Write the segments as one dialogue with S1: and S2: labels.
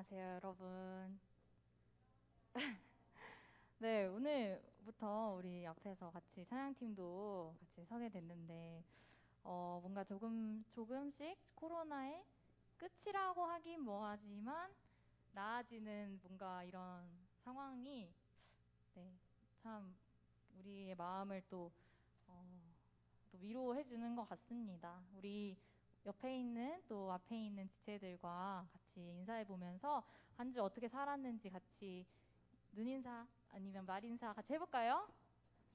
S1: 안녕하세요, 여러분. 네, 오늘부터 우리 앞에서 같이 찬양팀도 같이 서게 됐는데, 뭔가 조금씩 코로나의 끝이라고 하긴 뭐하지만, 나아지는 뭔가 이런 상황이, 네, 참, 우리의 마음을 어, 또 위로해주는 것 같습니다. 우리 옆에 있는 또 앞에 있는 지체들과 같이 인사해보면서 한 주 어떻게 살았는지 같이 눈인사 아니면 말인사 같이 해볼까요?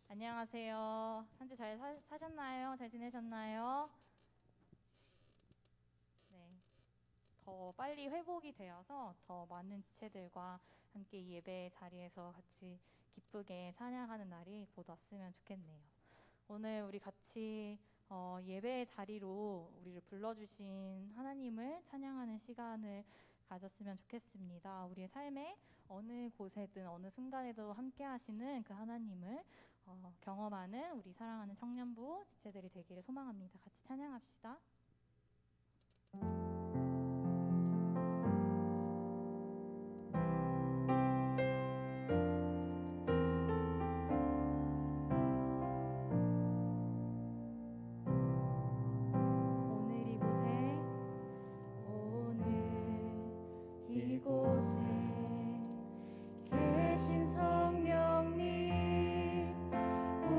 S1: 안녕하세요. 한 주 잘 사셨나요? 잘 지내셨나요? 네. 더 빨리 회복이 되어서 더 많은 지체들과 함께 이 예배 자리에서 같이 기쁘게 찬양하는 날이 곧 왔으면 좋겠네요. 오늘 우리 같이 예배 자리로 우리를 불러주신 하나님을 찬양하는 시간을 가졌으면 좋겠습니다. 우리의 삶의 어느 곳에든 어느 순간에도 함께 하시는 그 하나님을 경험하는 우리 사랑하는 청년부 지체들이 되기를 소망합니다. 같이 찬양합시다. 오늘 이곳에 계신 성령님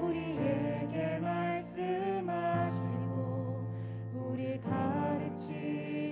S1: 우리에게 말씀하시고 우리 가르치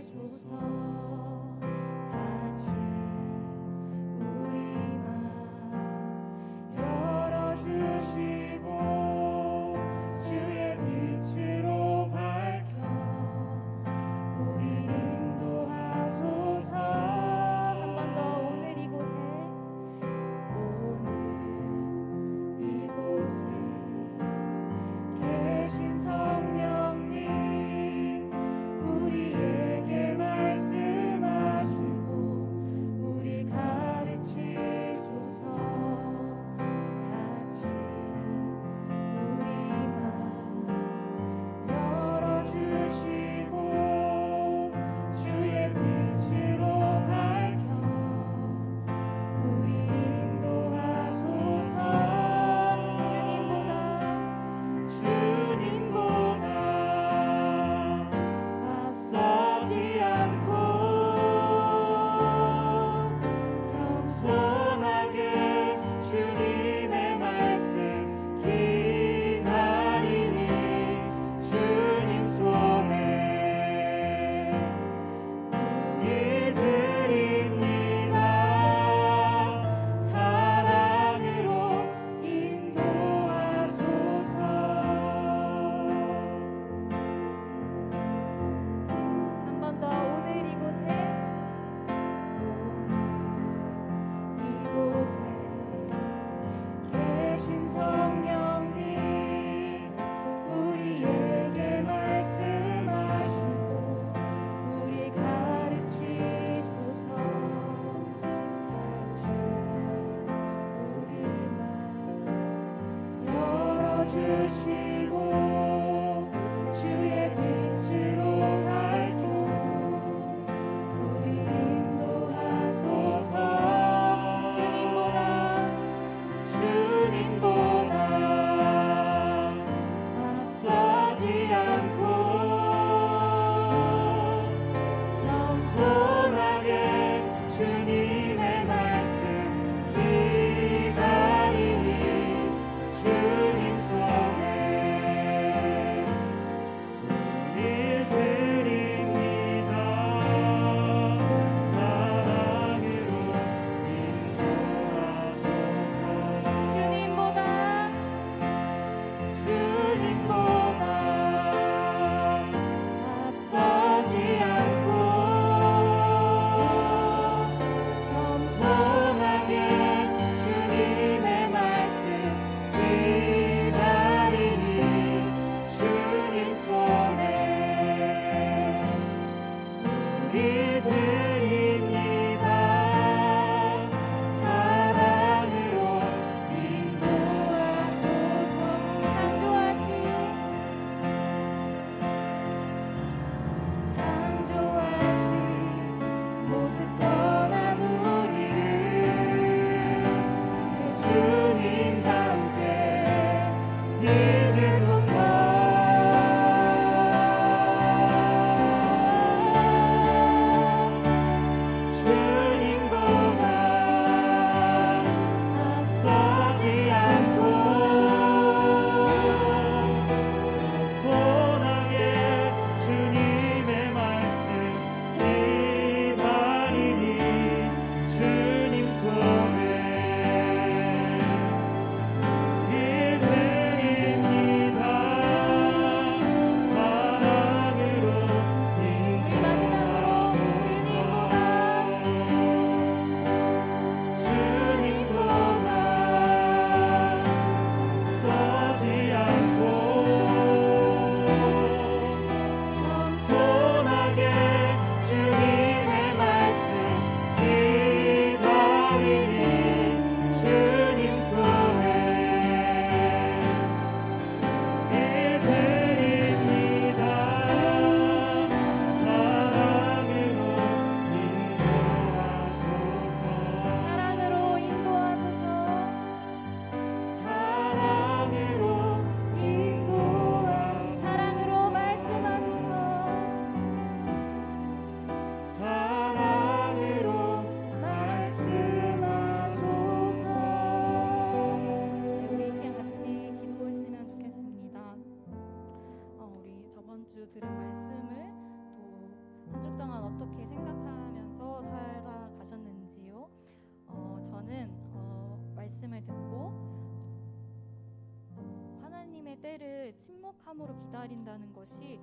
S1: 일을 침묵함으로 기다린다는 것이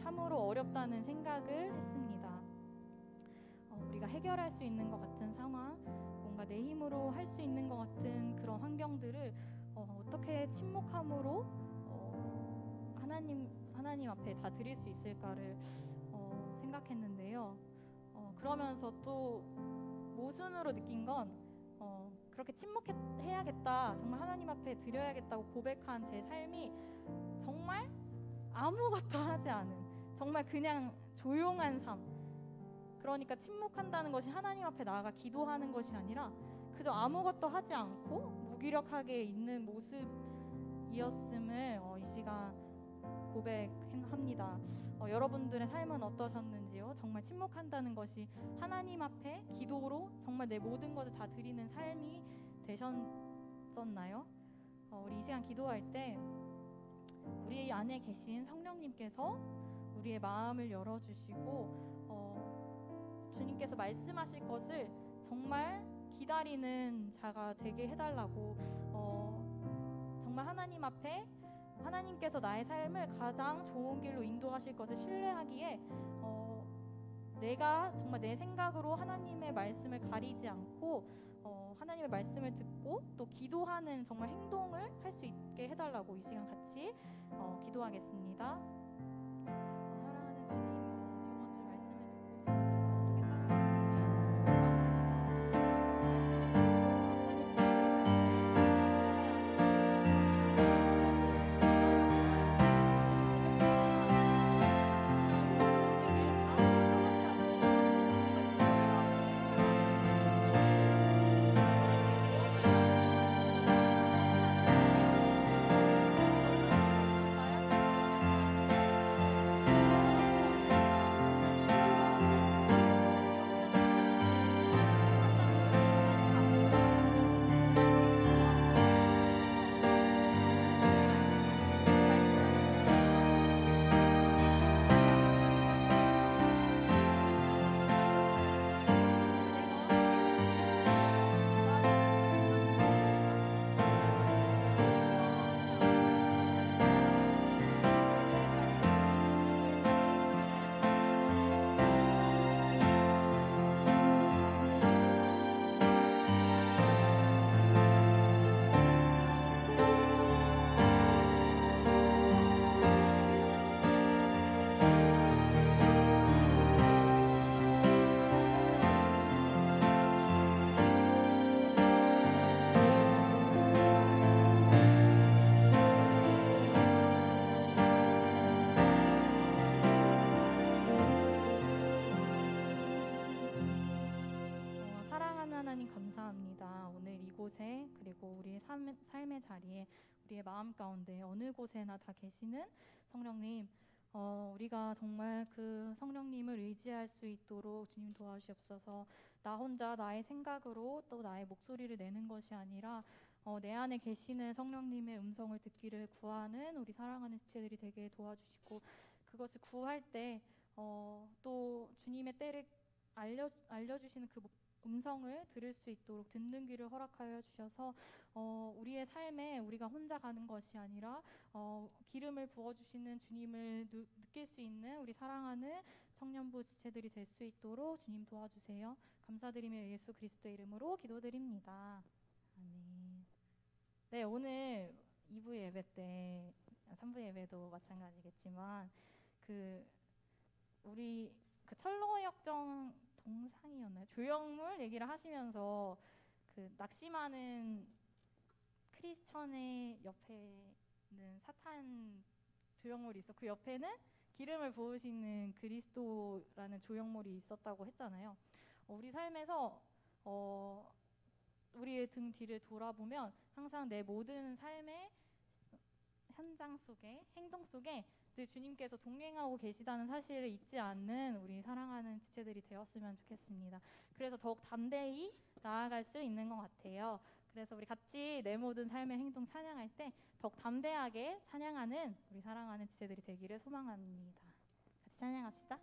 S1: 참으로 어렵다는 생각을 했습니다. 우리가 해결할 수 있는 것 같은 상황, 뭔가 내 힘으로 할 수 있는 것 같은 그런 환경들을 어떻게 침묵함으로 하나님 앞에 다 드릴 수 있을까를 생각했는데요. 그러면서 또 모순으로 느낀 건 그렇게 침묵해야겠다, 정말 하나님 앞에 드려야겠다고 고백한 제 삶이 정말 아무것도 하지 않은, 정말 그냥 조용한 삶. 그러니까 침묵한다는 것이 하나님 앞에 나아가 기도하는 것이 아니라 그저 아무것도 하지 않고 무기력하게 있는 모습이었음을 이 시간 고백합니다. 여러분들의 삶은 어떠셨는지요? 정말 침묵한다는 것이 하나님 앞에 기도로 정말 내 모든 것을 다 드리는 삶이 되셨었나요? 우리 이 시간 기도할 때 우리 안에 계신 성령님께서 우리의 마음을 열어주시고 주님께서 말씀하실 것을 정말 기다리는 자가 되게 해달라고, 정말 하나님 앞에 하나님께서 나의 삶을 가장 좋은 길로 인도하실 것을 신뢰하기에 내가 정말 내 생각으로 하나님의 말씀을 가리지 않고 하나님의 말씀을 듣고 또 기도하는 정말 행동을 할 수 있게 해달라고 이 시간 같이 기도하겠습니다. 사랑하는 주님, 감사합니다. 오늘 이곳에 그리고 우리의 삶의 자리에 우리의 마음 가운데 어느 곳에나 다 계시는 성령님, 우리가 정말 그 성령님을 의지할 수 있도록 주님 도와주시옵소서. 나 혼자 나의 생각으로 또 나의 목소리를 내는 것이 아니라 내 안에 계시는 성령님의 음성을 듣기를 구하는 우리 사랑하는 지체들이 되게 도와주시고, 그것을 구할 때 또 주님의 때를 알려주시는 그 음성을 들을 수 있도록 듣는 귀를 허락하여 주셔서 우리의 삶에 우리가 혼자 가는 것이 아니라 기름을 부어주시는 주님을 느낄 수 있는 우리 사랑하는 청년부 지체들이 될 수 있도록 주님 도와주세요. 감사드리며 예수 그리스도의 이름으로 기도드립니다. 아멘. 네, 오늘 2부 예배 때 3부 예배도 마찬가지겠지만 우리 철로역정 동상이었나요? 조형물 얘기를 하시면서 낙심하는 크리스천의 옆에는 사탄 조형물이 있어, 그 옆에는 기름을 부으시는 그리스도라는 조형물이 있었다고 했잖아요. 우리 삶에서 우리의 등 뒤를 돌아보면 항상 내 모든 삶의 현장 속에, 행동 속에 늘 주님께서 동행하고 계시다는 사실을 잊지 않는 우리 사랑하는 지체들이 되었으면 좋겠습니다. 그래서 더욱 담대히 나아갈 수 있는 것 같아요. 그래서 우리 같이 내 모든 삶의 행동 찬양할 때 더욱 담대하게 찬양하는 우리 사랑하는 지체들이 되기를 소망합니다. 같이 찬양합시다.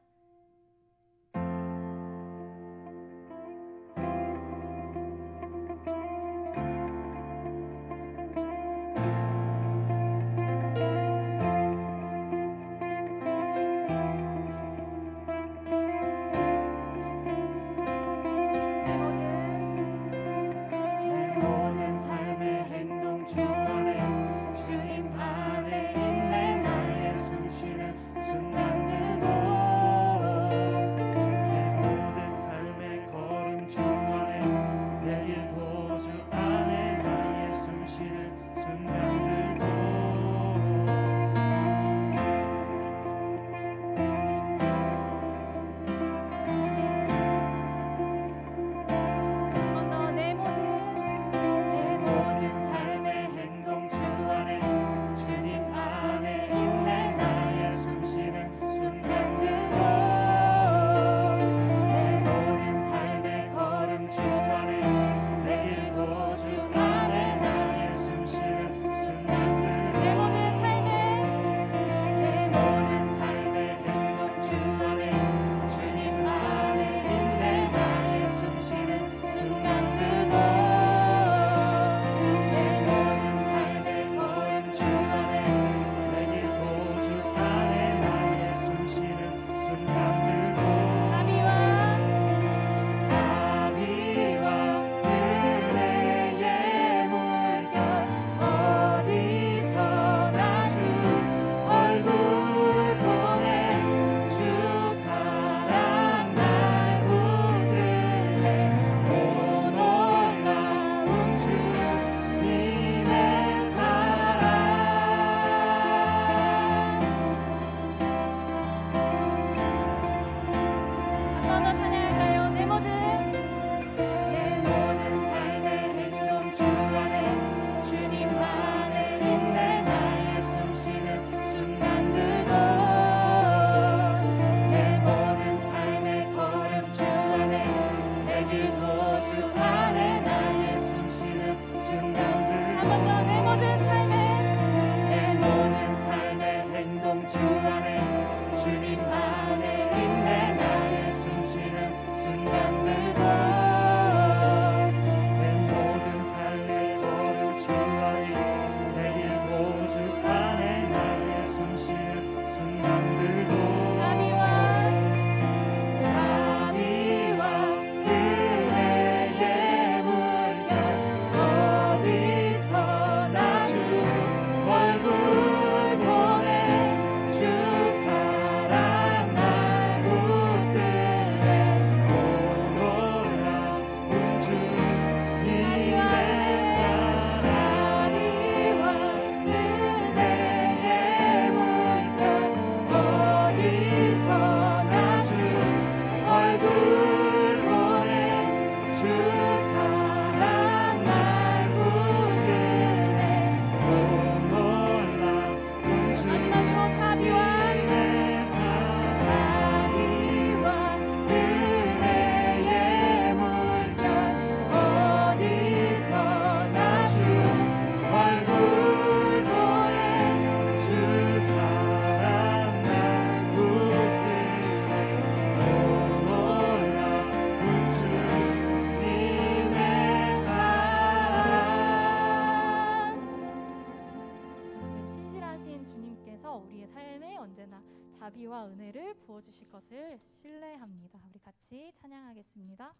S1: 자비와 은혜를 부어주실 것을 신뢰합니다. 우리 같이 찬양하겠습니다.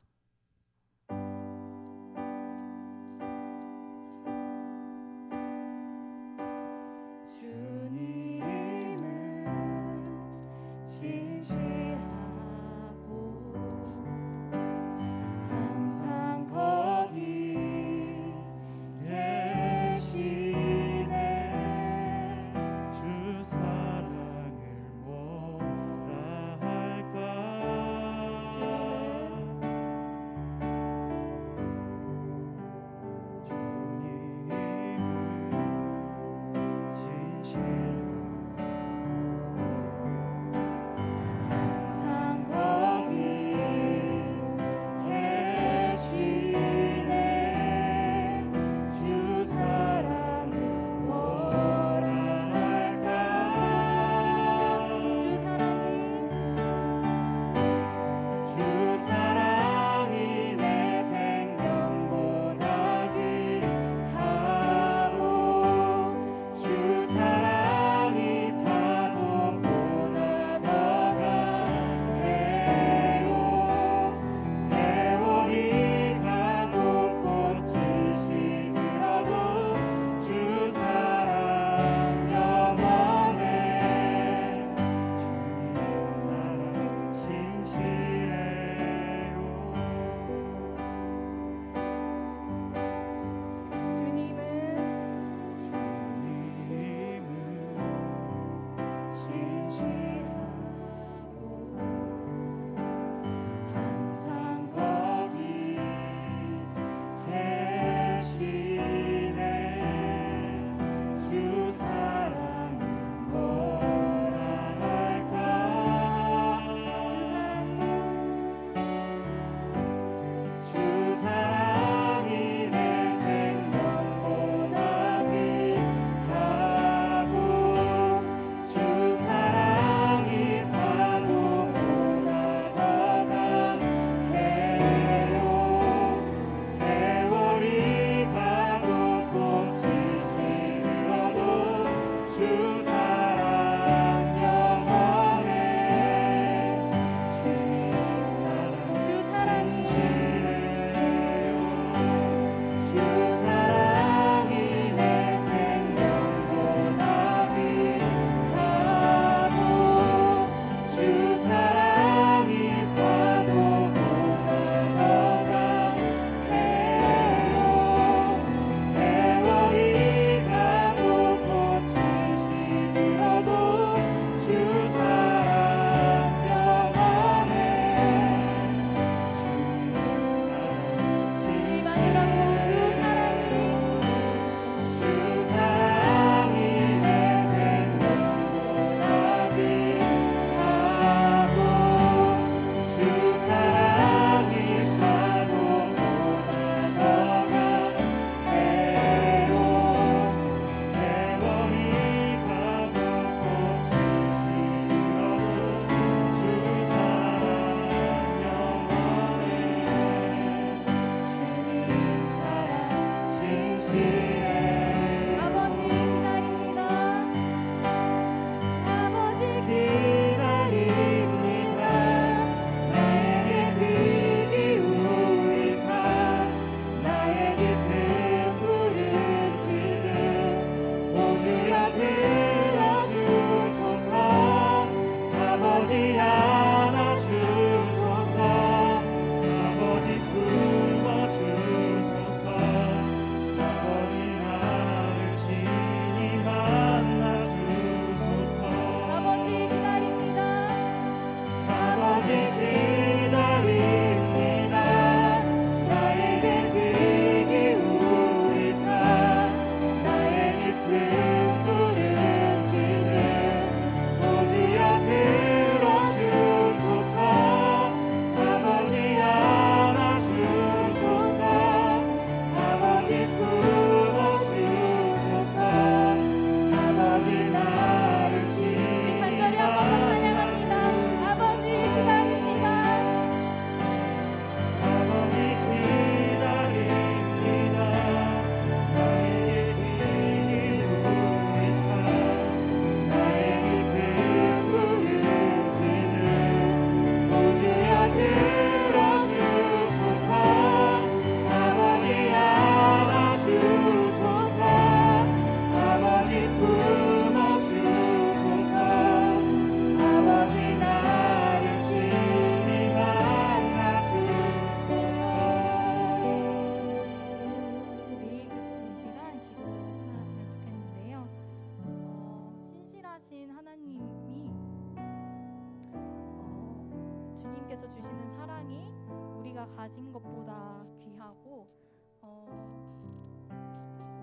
S1: 가진 것보다 귀하고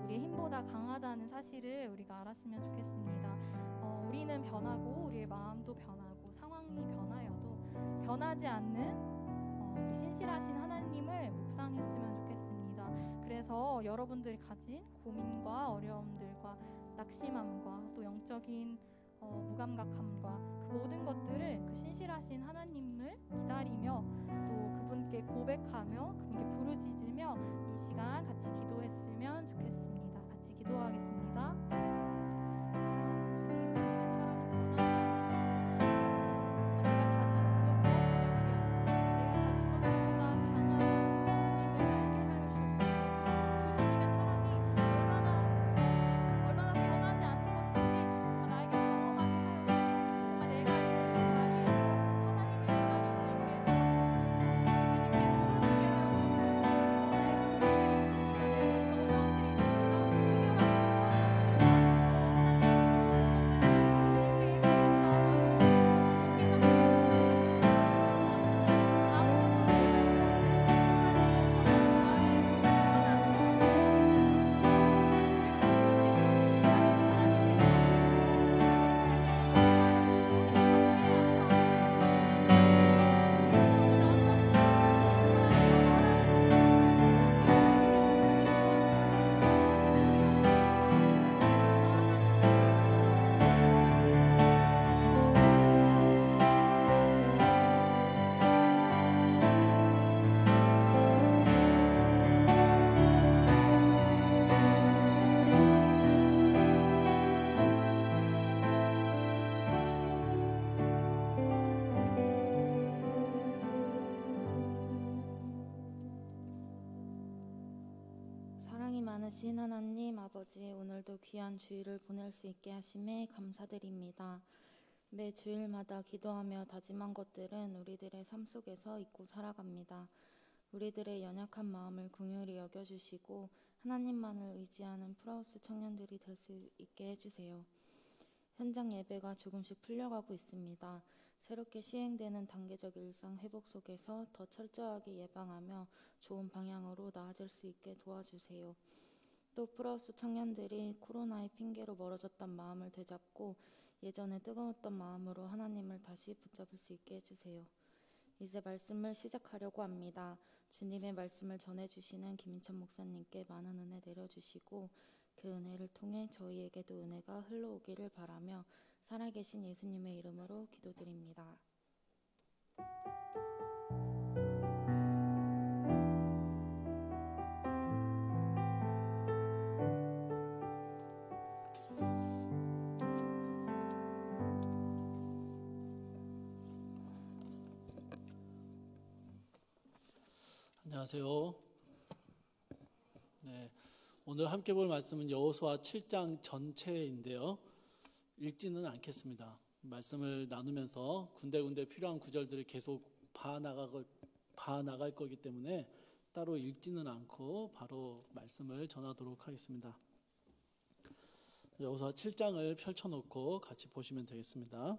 S1: 우리의 힘보다 강하다는 사실을 우리가 알았으면 좋겠습니다. 우리는 변하고 우리의 마음도 변하고 상황이 변하여도 변하지 않는 우리 신실하신 하나님을 묵상했으면 좋겠습니다. 그래서 여러분들이 가진 고민과 어려움들과 낙심함과 또 영적인 무감각함과 그 모든 것들을 그 신실하신 하나님을 기다리며 또 그분께 고백하며 그분께 부르짖으며 이 시간 같이 기도했으면 좋겠습니다. 같이 기도하겠습니다.
S2: 많으신 하나님 아버지, 오늘도 귀한 주일을 보낼 수 있게 하심에 감사드립니다. 매 주일마다 기도하며 다짐한 것들은 우리들의 삶 속에서 잊고 살아갑니다. 우리들의 연약한 마음을 긍휼히 여겨주시고 하나님만을 의지하는 프라우스 청년들이 될 수 있게 해주세요. 현장 예배가 조금씩 풀려가고 있습니다. 새롭게 시행되는 단계적 일상 회복 속에서 더 철저하게 예방하며 좋은 방향으로 나아질 수 있게 도와주세요. 또 프라우스 청년들이 코로나의 핑계로 멀어졌던 마음을 되잡고 예전에 뜨거웠던 마음으로 하나님을 다시 붙잡을 수 있게 해주세요. 이제 말씀을 시작하려고 합니다. 주님의 말씀을 전해주시는 김인천 목사님께 많은 은혜 내려주시고 그 은혜를 통해 저희에게도 은혜가 흘러오기를 바라며 살아계신 예수님의 이름으로 기도드립니다.
S3: 안녕하세요. 네, 오늘 함께 볼 말씀은 여호수아 7장 전체인데요. 읽지는 않겠습니다. 말씀을 나누면서 군데군데 필요한 구절들을 계속 봐나갈 거기 때문에 따로 읽지는 않고 바로 말씀을 전하도록 하겠습니다. 여호수아 7장을 펼쳐놓고 같이 보시면 되겠습니다.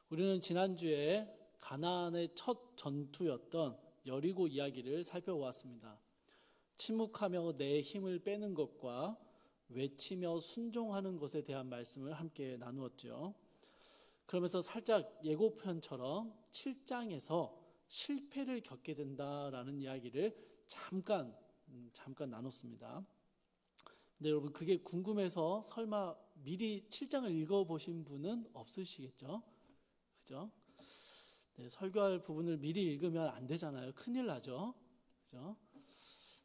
S3: 우리는 지난주에 가나안의 첫 전투였던 여리고 이야기를 살펴보았습니다. 침묵하며 내 힘을 빼는 것과 외치며 순종하는 것에 대한 말씀을 함께 나누었죠. 그러면서 살짝 예고편처럼 7장에서 실패를 겪게 된다라는 이야기를 잠깐 나눴습니다. 근데 여러분, 그게 궁금해서 설마 미리 7장을 읽어보신 분은 없으시겠죠? 그죠? 네, 설교할 부분을 미리 읽으면 안 되잖아요. 큰일 나죠. 그죠?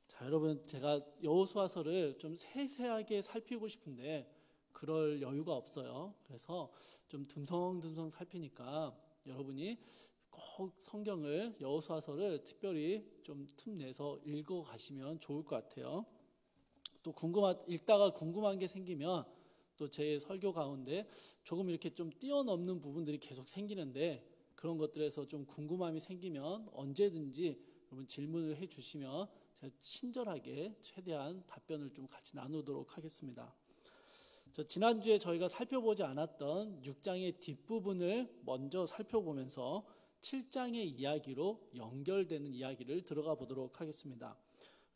S3: 자, 여러분, 제가 여호수아서를 좀 세세하게 살피고 싶은데 그럴 여유가 없어요. 그래서 좀 듬성듬성 살피니까 여러분이 꼭 성경을, 여호수아서를 특별히 좀 틈내서 읽어 가시면 좋을 것 같아요. 또 읽다가 궁금한 게 생기면 또 제 설교 가운데 조금 이렇게 좀 뛰어넘는 부분들이 계속 생기는데 그런 것들에서 좀 궁금함이 생기면 언제든지 여러분 질문을 해주시면 제가 친절하게 최대한 답변을 좀 같이 나누도록 하겠습니다. 지난주에 저희가 살펴보지 않았던 6장의 뒷부분을 먼저 살펴보면서 7장의 이야기로 연결되는 이야기를 들어가 보도록 하겠습니다.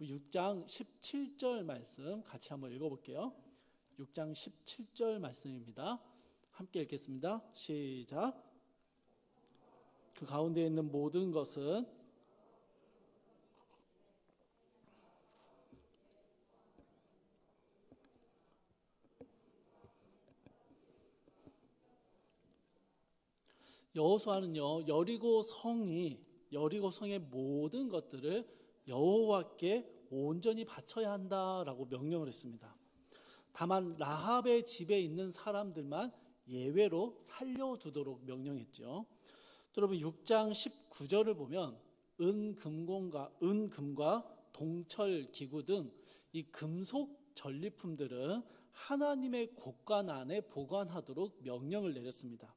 S3: 6장 17절 말씀 같이 한번 읽어볼게요. 6장 17절 말씀입니다. 함께 읽겠습니다. 시작. 그 가운데 있는 모든 것은 여호수아는요, 여리고 성의 모든 것들을 여호와께 온전히 바쳐야 한다라고 명령을 했습니다. 다만 라합의 집에 있는 사람들만 예외로 살려두도록 명령했죠. 여러분 6장 19절을 보면 은금과 동철 기구 등 이 금속 전리품들은 하나님의 곳간 안에 보관하도록 명령을 내렸습니다.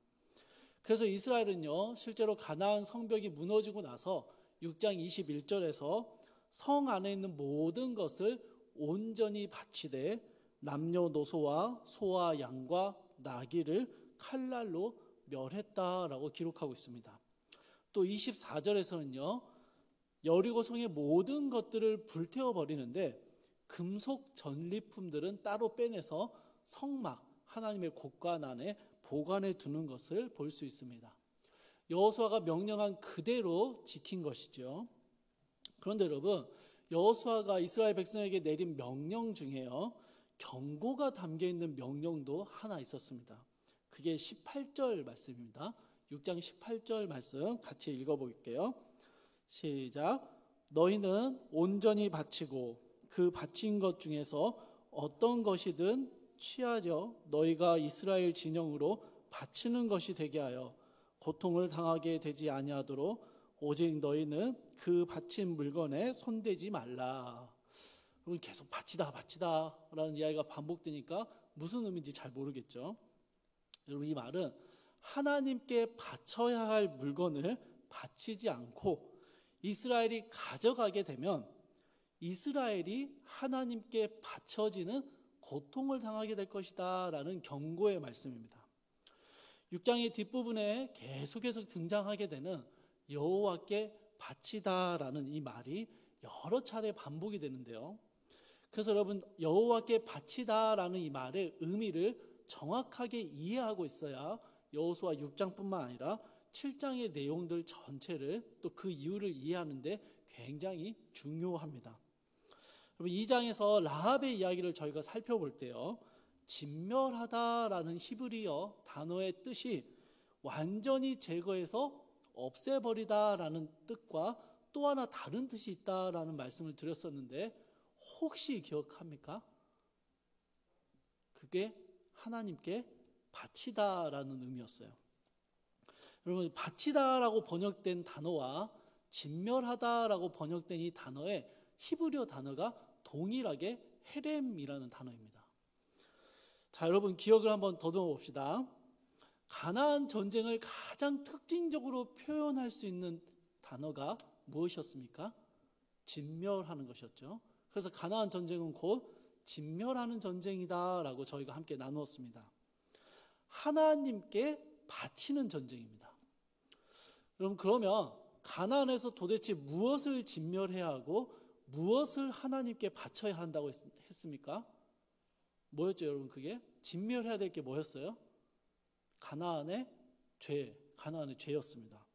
S3: 그래서 이스라엘은요, 실제로 가나안 성벽이 무너지고 나서 6장 21절에서 성 안에 있는 모든 것을 온전히 바치되 남녀노소와 소와 양과 나귀를 칼날로 멸했다라고 기록하고 있습니다. 또 24절에서는요, 여리고성의 모든 것들을 불태워버리는데 금속 전리품들은 따로 빼내서 성막, 하나님의 곳간 안에 보관해 두는 것을 볼 수 있습니다. 여호수아가 명령한 그대로 지킨 것이죠. 그런데 여러분, 여호수아가 이스라엘 백성에게 내린 명령 중에요, 경고가 담겨 있는 명령도 하나 있었습니다. 그게 18절 말씀입니다. 6장 18절 말씀 같이 읽어볼게요. 시작. 너희는 온전히 바치고 그 바친 것 중에서 어떤 것이든 취하여 너희가 이스라엘 진영으로 바치는 것이 되게 하여 고통을 당하게 되지 아니하도록 오직 너희는 그 바친 물건에 손대지 말라. 계속 바치다라는 이야기가 반복되니까 무슨 의미인지 잘 모르겠죠. 여러분, 이 말은 하나님께 바쳐야 할 물건을 바치지 않고 이스라엘이 가져가게 되면 이스라엘이 하나님께 바쳐지는 고통을 당하게 될 것이다 라는 경고의 말씀입니다. 6장의 뒷부분에 계속해서 등장하게 되는 여호와께 바치다라는 이 말이 여러 차례 반복이 되는데요. 그래서 여러분, 여호와께 바치다라는 이 말의 의미를 정확하게 이해하고 있어야 여호수아 6장뿐만 아니라 7장의 내용들 전체를 또 그 이유를 이해하는데 굉장히 중요합니다. 여러분, 2장에서 라합의 이야기를 저희가 살펴볼 때요, 진멸하다라는 히브리어 단어의 뜻이 완전히 제거해서 없애버리다라는 뜻과 또 하나 다른 뜻이 있다라는 말씀을 드렸었는데 혹시 기억합니까? 그게 하나님께 바치다라는 의미였어요. 여러분, 바치다라고 번역된 단어와 진멸하다라고 번역된 이 단어의 히브리어 단어가 동일하게 헤렘이라는 단어입니다. 자, 여러분 기억을 한번 더듬어 봅시다. 가나안 전쟁을 가장 특징적으로 표현할 수 있는 단어가 무엇이었습니까? 진멸하는 것이었죠. 그래서 가나안 전쟁은 곧 진멸하는 전쟁이다라고 저희가 함께 나누었습니다. 하나님께 바치는 전쟁입니다. 여러분, 그러면 가나안에서 도대체 무엇을 진멸해야 하고 무엇을 하나님께 바쳐야 한다고 했습니까? 뭐였죠, 여러분? 그게 진멸해야 될 게 뭐였어요? 가나안의 죄였습니다.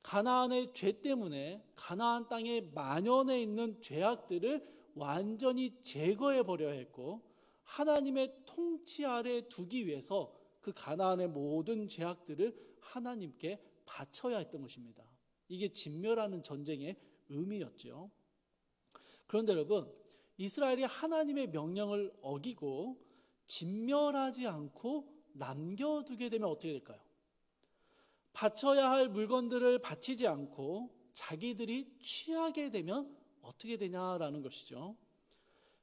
S3: 가나안의 죄 때문에 가나안 땅에 만연해 있는 죄악들을 완전히 제거해 버려야 했고 하나님의 통치 아래 두기 위해서 그 가나안의 모든 죄악들을 하나님께 바쳐야 했던 것입니다. 이게 진멸하는 전쟁의 의미였죠. 그런데 여러분, 이스라엘이 하나님의 명령을 어기고 진멸하지 않고 남겨두게 되면 어떻게 될까요? 바쳐야 할 물건들을 바치지 않고 자기들이 취하게 되면 어떻게 되냐라는 것이죠.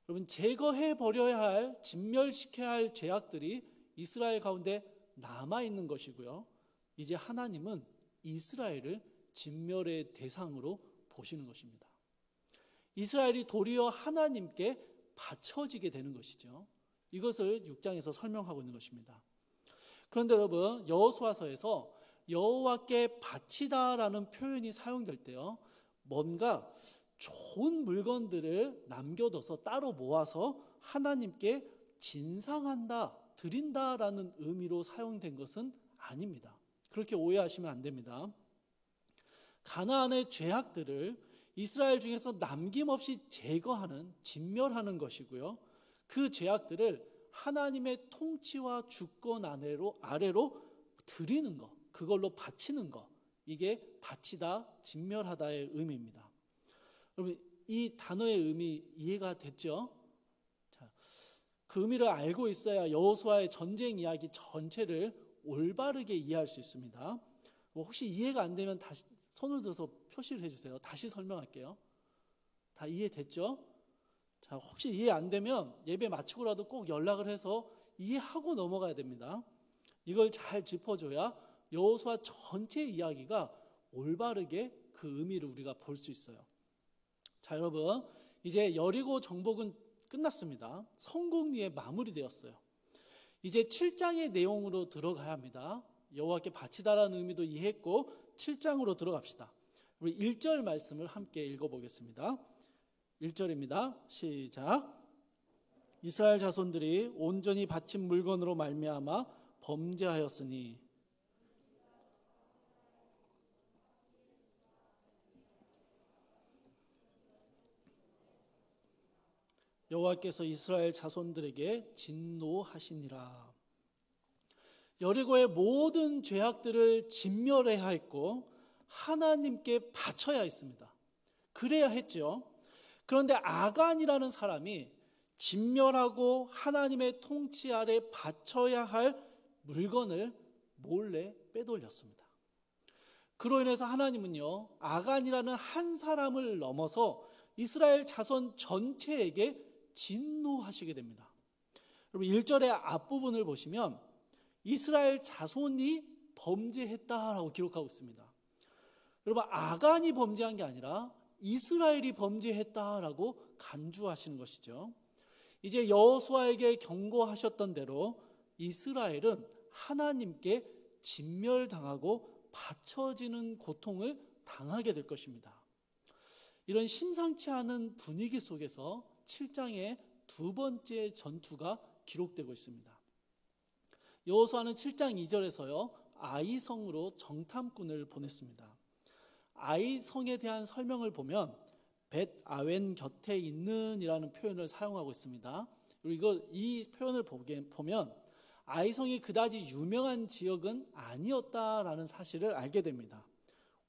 S3: 여러분, 제거해 버려야 할, 진멸시켜야 할 죄악들이 이스라엘 가운데 남아있는 것이고요. 이제 하나님은 이스라엘을 진멸의 대상으로 보시는 것입니다. 이스라엘이 도리어 하나님께 바쳐지게 되는 것이죠. 이것을 6장에서 설명하고 있는 것입니다. 그런데 여러분, 여호수아서에서 여호와께 바치다라는 표현이 사용될 때요, 뭔가 좋은 물건들을 남겨둬서 따로 모아서 하나님께 진상한다, 드린다라는 의미로 사용된 것은 아닙니다. 그렇게 오해하시면 안 됩니다. 가나안의 죄악들을 이스라엘 중에서 남김없이 제거하는, 진멸하는 것이고요, 그 죄악들을 하나님의 통치와 주권 아래로 드리는 것, 그걸로 바치는 것, 이게 바치다, 진멸하다의 의미입니다. 여러분, 이 단어의 의미 이해가 됐죠? 자, 그 의미를 알고 있어야 여호수아의 전쟁 이야기 전체를 올바르게 이해할 수 있습니다. 혹시 이해가 안 되면 다시 손을 들어서 표시를 해주세요. 다시 설명할게요. 다 이해됐죠? 자, 혹시 이해 안 되면 예배 마치고라도 꼭 연락을 해서 이해하고 넘어가야 됩니다. 이걸 잘 짚어줘야 여호수아 전체 이야기가 올바르게 그 의미를 우리가 볼 수 있어요. 자, 여러분, 이제 여리고 정복은 끝났습니다. 성공리에 마무리되었어요. 이제 7장의 내용으로 들어가야 합니다. 여호와께 바치다라는 의미도 이해했고 7장으로 들어갑시다. 우리 1절 말씀을 함께 읽어보겠습니다. 1절입니다. 시작. 이스라엘 자손들이 온전히 바친 물건으로 말미암아 범죄하였으니 여호와께서 이스라엘 자손들에게 진노하시니라. 여리고의 모든 죄악들을 진멸해야 했고 하나님께 바쳐야 했습니다. 그래야 했죠. 그런데 아간이라는 사람이 진멸하고 하나님의 통치 아래 바쳐야 할 물건을 몰래 빼돌렸습니다. 그로 인해서 하나님은요, 아간이라는 한 사람을 넘어서 이스라엘 자손 전체에게 진노하시게 됩니다. 여러분, 1절의 앞부분을 보시면 이스라엘 자손이 범죄했다라고 기록하고 있습니다. 여러분, 아간이 범죄한 게 아니라 이스라엘이 범죄했다라고 간주하시는 것이죠. 이제 여호수아에게 경고하셨던 대로 이스라엘은 하나님께 진멸당하고 바쳐지는 고통을 당하게 될 것입니다. 이런 심상치 않은 분위기 속에서 7장의 두 번째 전투가 기록되고 있습니다. 여호수아는 7장 2절에서요, 아이성으로 정탐꾼을 보냈습니다. 아이성에 대한 설명을 보면 벳 아웬 곁에 있는 이라는 표현을 사용하고 있습니다. 그리고 이 표현을 보면 아이성이 그다지 유명한 지역은 아니었다라는 사실을 알게 됩니다.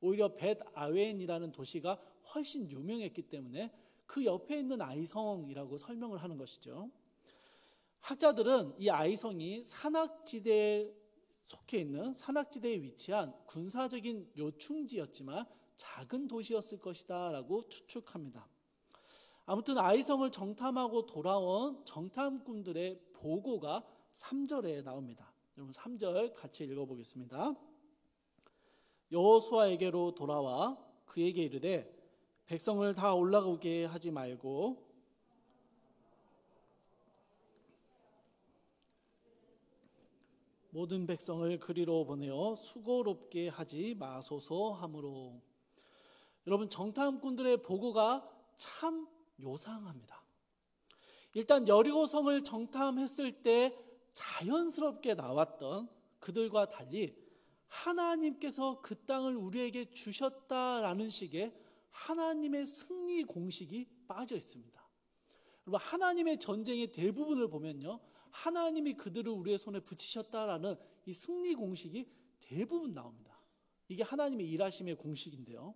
S3: 오히려 벳 아웬이라는 도시가 훨씬 유명했기 때문에 그 옆에 있는 아이성이라고 설명을 하는 것이죠. 학자들은 이 아이성이 산악지대에 속해 있는, 산악지대에 위치한 군사적인 요충지였지만 작은 도시였을 것이다 라고 추측합니다. 아무튼 아이성을 정탐하고 돌아온 정탐꾼들의 보고가 3절에 나옵니다. 여러분, 3절 같이 읽어보겠습니다. 여호수아에게로 돌아와 그에게 이르되 백성을 다 올라오게 하지 말고 모든 백성을 그리로 보내어 수고롭게 하지 마소서 하므로. 여러분, 정탐꾼들의 보고가 참 요상합니다. 일단 여리고성을 정탐했을 때 자연스럽게 나왔던 그들과 달리 하나님께서 그 땅을 우리에게 주셨다라는 식의 하나님의 승리 공식이 빠져 있습니다. 여러분, 하나님의 전쟁의 대부분을 보면요, 하나님이 그들을 우리의 손에 붙이셨다라는 이 승리 공식이 대부분 나옵니다. 이게 하나님의 일하심의 공식인데요,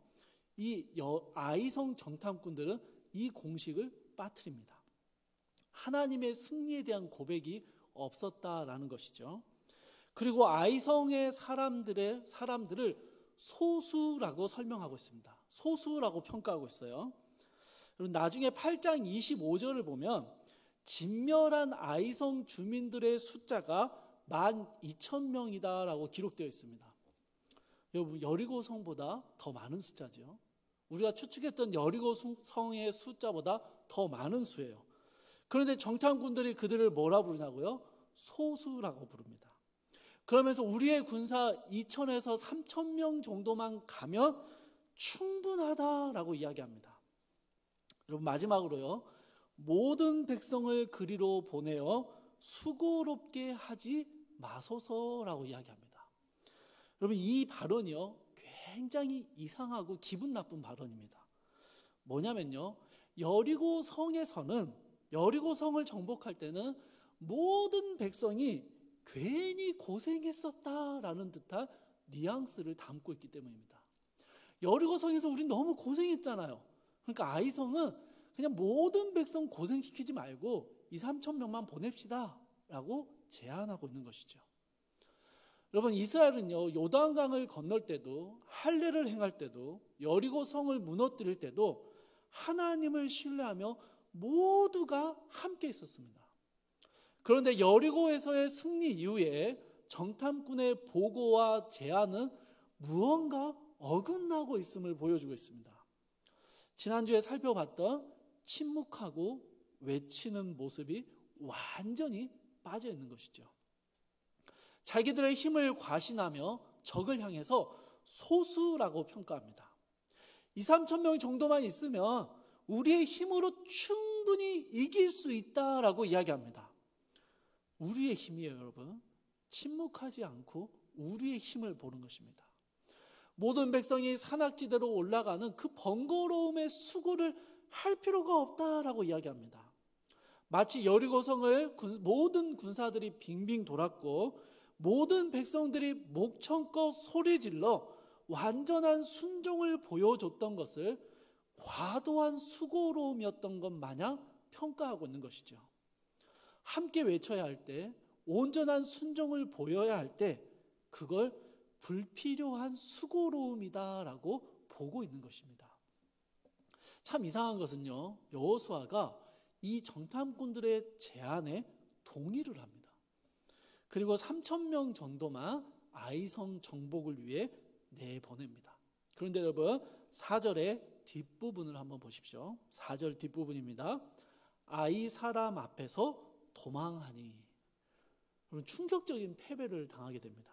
S3: 이 아이성 정탐꾼들은 이 공식을 빠뜨립니다. 하나님의 승리에 대한 고백이 없었다라는 것이죠. 그리고 아이성의 사람들을 소수라고 설명하고 있습니다. 소수라고 평가하고 있어요. 그리고 나중에 8장 25절을 보면 진멸한 아이성 주민들의 숫자가 12,000명이다라고 기록되어 있습니다. 여러분, 여리고성보다 더 많은 숫자죠. 우리가 추측했던 여리고성의 숫자보다 더 많은 수예요. 그런데 정탐꾼들이 그들을 뭐라 부르냐고요? 소수라고 부릅니다. 그러면서 우리의 군사 2천에서 3천 명 정도만 가면 충분하다라고 이야기합니다. 여러분, 마지막으로요, 모든 백성을 그리로 보내어 수고롭게 하지 마소서라고 이야기합니다. 여러분, 이 발언이요, 굉장히 이상하고 기분 나쁜 발언입니다. 뭐냐면요, 여리고 성을 정복할 때는 모든 백성이 괜히 고생했었다라는 듯한 뉘앙스를 담고 있기 때문입니다. 여리고성에서 우리 너무 고생했잖아요. 그러니까 아이성은 그냥 모든 백성 고생시키지 말고 2, 3천 명만 보냅시다 라고 제안하고 있는 것이죠. 여러분, 이스라엘은요, 요단강을 건널 때도, 할례를 행할 때도, 여리고성을 무너뜨릴 때도 하나님을 신뢰하며 모두가 함께 있었습니다. 그런데 여리고에서의 승리 이후에 정탐꾼의 보고와 제안은 무언가 어긋나고 있음을 보여주고 있습니다. 지난주에 살펴봤던 침묵하고 외치는 모습이 완전히 빠져 있는 것이죠. 자기들의 힘을 과신하며 적을 향해서 소수라고 평가합니다. 2, 3천 명 정도만 있으면 우리의 힘으로 충분히 이길 수 있다라고 이야기합니다. 우리의 힘이에요, 여러분. 침묵하지 않고 우리의 힘을 보는 것입니다. 모든 백성이 산악지대로 올라가는 그 번거로움의 수고를 할 필요가 없다라고 이야기합니다. 마치 여리고성을 모든 군사들이 빙빙 돌았고 모든 백성들이 목청껏 소리질러 완전한 순종을 보여줬던 것을 과도한 수고로움이었던 것 마냥 평가하고 있는 것이죠. 함께 외쳐야 할 때, 온전한 순종을 보여야 할 때 그걸 불필요한 수고로움이다라고 보고 있는 것입니다. 참 이상한 것은요, 여호수아가 이 정탐꾼들의 제안에 동의를 합니다. 그리고 3천 명 정도만 아이성 정복을 위해 내보냅니다. 그런데 여러분, 4절의 뒷부분을 한번 보십시오. 4절 뒷부분입니다. 아이 사람 앞에서 도망하니. 충격적인 패배를 당하게 됩니다.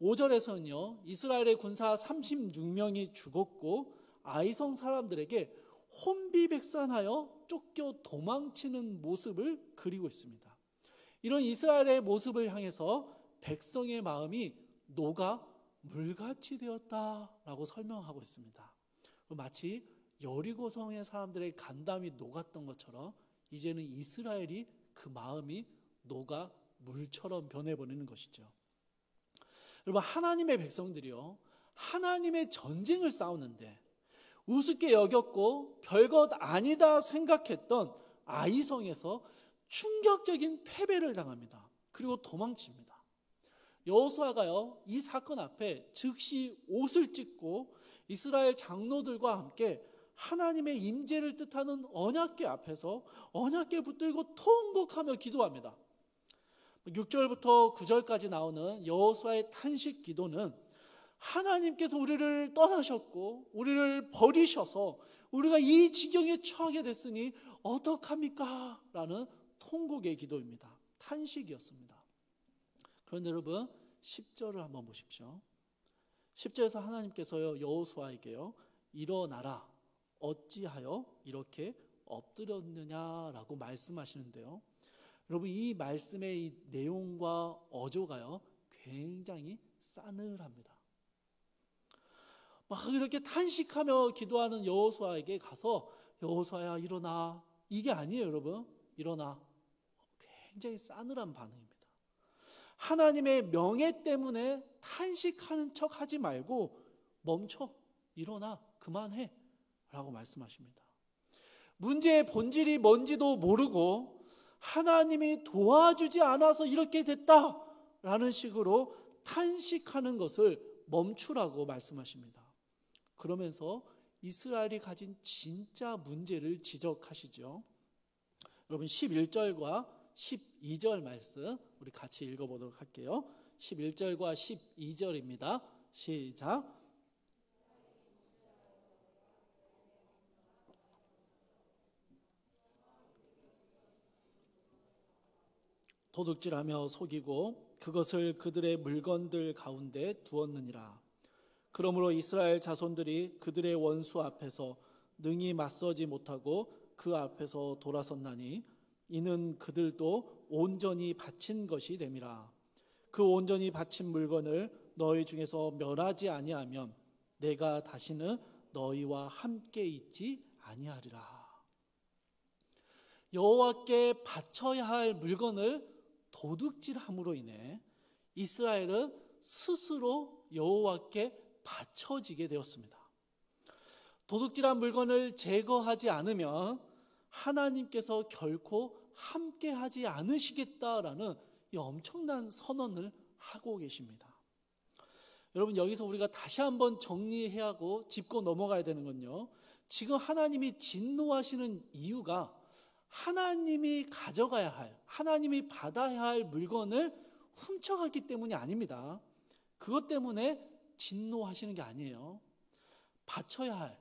S3: 5절에서는요, 이스라엘의 군사 36명이 죽었고 아이성 사람들에게 혼비백산하여 쫓겨 도망치는 모습을 그리고 있습니다. 이런 이스라엘의 모습을 향해서 백성의 마음이 녹아 물같이 되었다라고 설명하고 있습니다. 마치 여리고성의 사람들의 간담이 녹았던 것처럼 이제는 이스라엘이 그 마음이 녹아 물처럼 변해버리는 것이죠. 여러분, 하나님의 백성들이요, 하나님의 전쟁을 싸우는데 우습게 여겼고 별것 아니다 생각했던 아이성에서 충격적인 패배를 당합니다. 그리고 도망칩니다. 여호수아가요, 이 사건 앞에 즉시 옷을 찢고 이스라엘 장로들과 함께 하나님의 임재를 뜻하는 언약궤 앞에서 언약궤 붙들고 통곡하며 기도합니다. 6절부터 9절까지 나오는 여호수아의 탄식 기도는 하나님께서 우리를 떠나셨고 우리를 버리셔서 우리가 이 지경에 처하게 됐으니 어떡합니까? 라는 통곡의 기도입니다. 탄식이었습니다. 그런데 여러분, 10절을 한번 보십시오. 10절에서 하나님께서요, 여호수아에게요, 일어나라, 어찌하여 이렇게 엎드렸느냐라고 말씀하시는데요. 여러분, 이 말씀의 이 내용과 어조가요, 굉장히 싸늘합니다. 막 이렇게 탄식하며 기도하는 여호수아에게 가서 여호수아야 일어나, 이게 아니에요. 여러분, 일어나. 굉장히 싸늘한 반응입니다. 하나님의 명예 때문에 탄식하는 척 하지 말고 멈춰, 일어나, 그만해 라고 말씀하십니다. 문제의 본질이 뭔지도 모르고 하나님이 도와주지 않아서 이렇게 됐다라는 식으로 탄식하는 것을 멈추라고 말씀하십니다. 그러면서 이스라엘이 가진 진짜 문제를 지적하시죠. 여러분, 11절과 12절 말씀 우리 같이 읽어보도록 할게요. 11절과 12절입니다. 시작. 도둑질하며 속이고 그것을 그들의 물건들 가운데 두었느니라. 그러므로 이스라엘 자손들이 그들의 원수 앞에서 능히 맞서지 못하고 그 앞에서 돌아섰나니 이는 그들도 온전히 바친 것이 됨이라. 그 온전히 바친 물건을 너희 중에서 멸하지 아니하면 내가 다시는 너희와 함께 있지 아니하리라. 여호와께 바쳐야 할 물건을 도둑질함으로 인해 이스라엘은 스스로 여호와께 바쳐지게 되었습니다. 도둑질한 물건을 제거하지 않으면 하나님께서 결코 함께하지 않으시겠다라는 이 엄청난 선언을 하고 계십니다. 여러분, 여기서 우리가 다시 한번 정리해야 하고 짚고 넘어가야 되는 건요, 지금 하나님이 진노하시는 이유가 하나님이 가져가야 할, 하나님이 받아야 할 물건을 훔쳐갔기 때문이 아닙니다. 그것 때문에 진노하시는 게 아니에요. 바쳐야 할,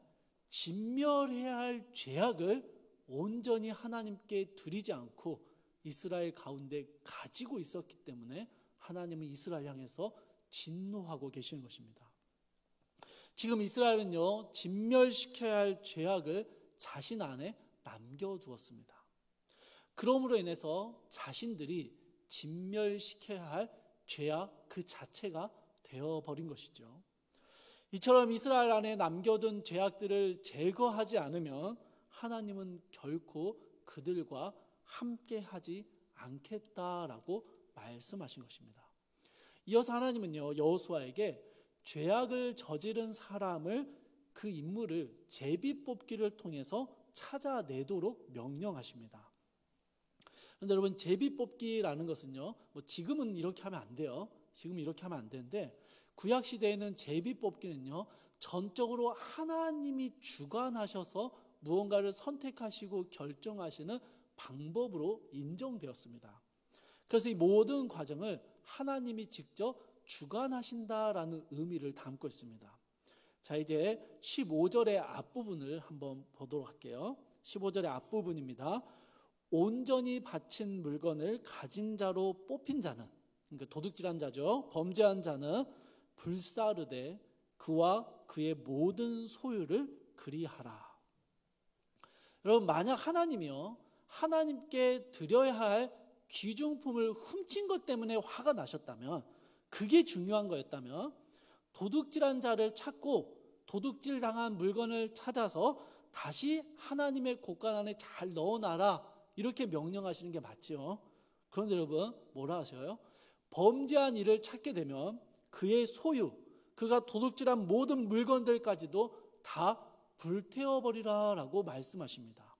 S3: 진멸해야 할 죄악을 온전히 하나님께 드리지 않고 이스라엘 가운데 가지고 있었기 때문에 하나님은 이스라엘 향해서 진노하고 계시는 것입니다. 지금 이스라엘은요, 진멸시켜야 할 죄악을 자신 안에 남겨두었습니다. 그러므로 인해서 자신들이 진멸시켜야 할 죄악 그 자체가 되어버린 것이죠. 이처럼 이스라엘 안에 남겨둔 죄악들을 제거하지 않으면 하나님은 결코 그들과 함께하지 않겠다라고 말씀하신 것입니다. 이어서 하나님은요, 여호수아에게 죄악을 저지른 사람을, 그 인물을 제비뽑기를 통해서 찾아내도록 명령하십니다. 그런데 여러분, 제비뽑기라는 것은요, 지금은 이렇게 하면 안 돼요. 지금 이렇게 하면 안 되는데, 구약 시대에는 제비뽑기는요, 전적으로 하나님이 주관하셔서 무언가를 선택하시고 결정하시는 방법으로 인정되었습니다. 그래서 이 모든 과정을 하나님이 직접 주관하신다라는 의미를 담고 있습니다. 자, 이제 15절의 앞부분을 한번 보도록 할게요. 15절의 앞부분입니다. 온전히 바친 물건을 가진 자로 뽑힌 자는, 그러니까 도둑질한 자죠, 범죄한 자는 불사르되 그와 그의 모든 소유를 그리하라. 여러분, 만약 하나님이요, 하나님께 드려야 할 귀중품을 훔친 것 때문에 화가 나셨다면, 그게 중요한 거였다면, 도둑질한 자를 찾고 도둑질 당한 물건을 찾아서 다시 하나님의 곳간 안에 잘 넣어놔라, 이렇게 명령하시는 게 맞죠. 그런데 여러분, 뭐라 하셔요? 범죄한 이를 찾게 되면 그의 소유, 그가 도둑질한 모든 물건들까지도 다 불태워버리라 라고 말씀하십니다.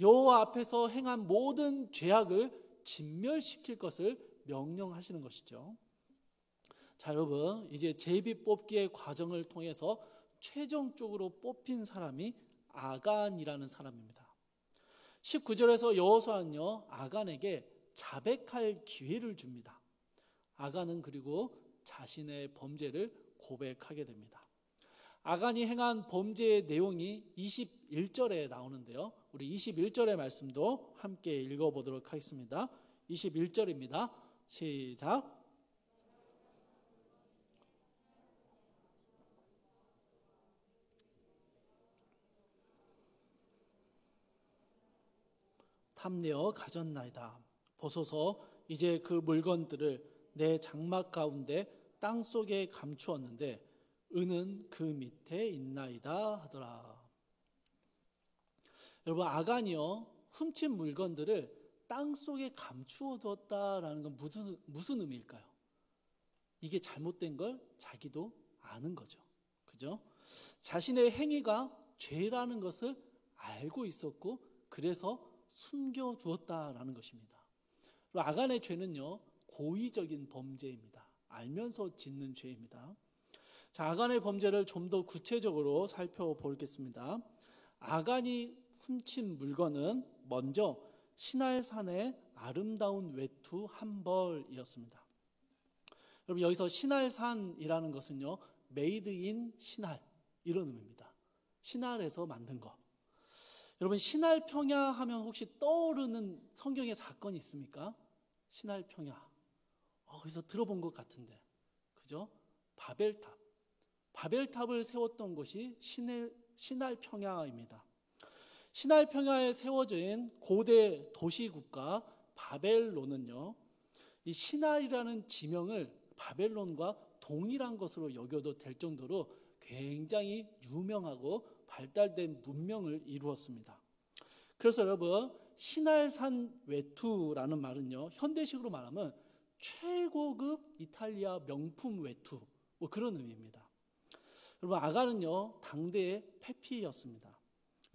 S3: 여호와 앞에서 행한 모든 죄악을 진멸시킬 것을 명령하시는 것이죠. 자, 여러분, 이제 제비 뽑기의 과정을 통해서 최종적으로 뽑힌 사람이 아간이라는 사람입니다. 19절에서 여호수아는요, 아간에게 자백할 기회를 줍니다. 아간은 그리고 자신의 범죄를 고백하게 됩니다. 아간이 행한 범죄의 내용이 21절에 나오는데요, 우리 21절의 말씀도 함께 읽어보도록 하겠습니다. 21절입니다. 시작. 탐내어 가졌나이다. 보소서, 이제 그 물건들을 내 장막 가운데 땅 속에 감추었는데 은은 그 밑에 있나이다 하더라. 여러분, 아간이요, 훔친 물건들을 땅 속에 감추어 두었다라는 건 무슨 의미일까요? 이게 잘못된 걸 자기도 아는 거죠. 그죠? 자신의 행위가 죄라는 것을 알고 있었고 그래서 숨겨두었다라는 것입니다. 아간의 죄는요, 고의적인 범죄입니다. 알면서 짓는 죄입니다. 자, 아간의 범죄를 좀 더 구체적으로 살펴보겠습니다. 아간이 훔친 물건은 먼저 시날산의 아름다운 외투 한 벌이었습니다. 여러분, 여기서 시날산이라는 것은요, 메이드 인 시날, 이런 의미입니다. 시날에서 만든 것. 여러분, 신할 평야 하면 혹시 떠오르는 성경의 사건이 있습니까? 신할 평야. 어디서 들어본 것 같은데. 그죠? 바벨탑. 바벨탑을 세웠던 곳이 신할 평야입니다. 신할 평야에 세워진 고대 도시국가 바벨론은요, 이 신할이라는 지명을 바벨론과 동일한 것으로 여겨도 될 정도로 굉장히 유명하고 발달된 문명을 이루었습니다. 그래서 여러분, 신할산 외투라는 말은요, 현대식으로 말하면 최고급 이탈리아 명품 외투, 뭐 그런 의미입니다. 여러분, 아간은요, 당대의 페피였습니다.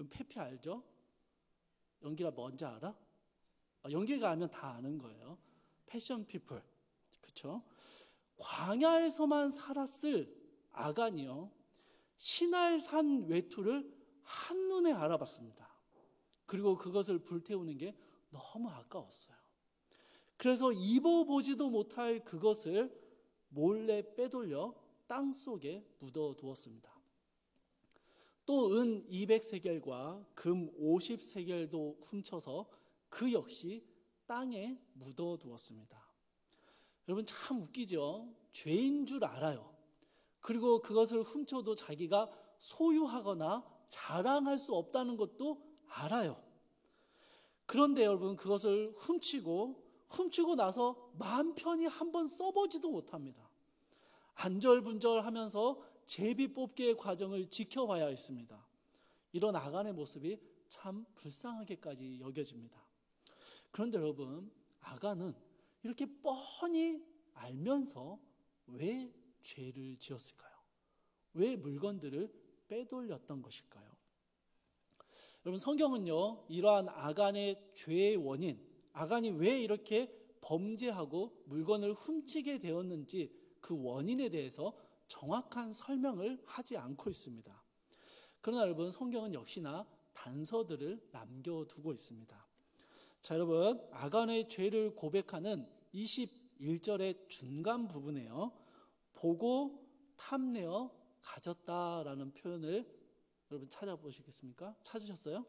S3: 페피 알죠? 연기가 뭔지 알아? 연기가 알면 다 아는 거예요. 패션 피플. 그렇죠? 광야에서만 살았을 아간이요, 신할산 외투를 한눈에 알아봤습니다. 그리고 그것을 불태우는 게 너무 아까웠어요. 그래서 입어보지도 못할 그것을 몰래 빼돌려 땅속에 묻어두었습니다. 또 은 200세겔과 금 50세겔도 훔쳐서 그 역시 땅에 묻어두었습니다. 여러분, 참 웃기죠? 죄인 줄 알아요. 그리고 그것을 훔쳐도 자기가 소유하거나 자랑할 수 없다는 것도 알아요. 그런데 여러분, 그것을 훔치고 나서 마음 편히 한번 써보지도 못합니다. 안절분절하면서 제비 뽑기의 과정을 지켜봐야 했습니다. 이런 아간의 모습이 참 불쌍하게까지 여겨집니다. 그런데 여러분, 아간은 이렇게 뻔히 알면서 왜 죄를 지었을까요? 왜 물건들을 빼돌렸던 것일까요? 여러분, 성경은요, 이러한 아간의 죄의 원인, 아간이 왜 이렇게 범죄하고 물건을 훔치게 되었는지 그 원인에 대해서 정확한 설명을 하지 않고 있습니다. 그러나 여러분, 성경은 역시나 단서들을 남겨두고 있습니다. 자, 여러분, 아간의 죄를 고백하는 21절의 중간 부분에요, 보고 탐내어 가졌다라는 표현을 여러분 찾아보시겠습니까? 찾으셨어요?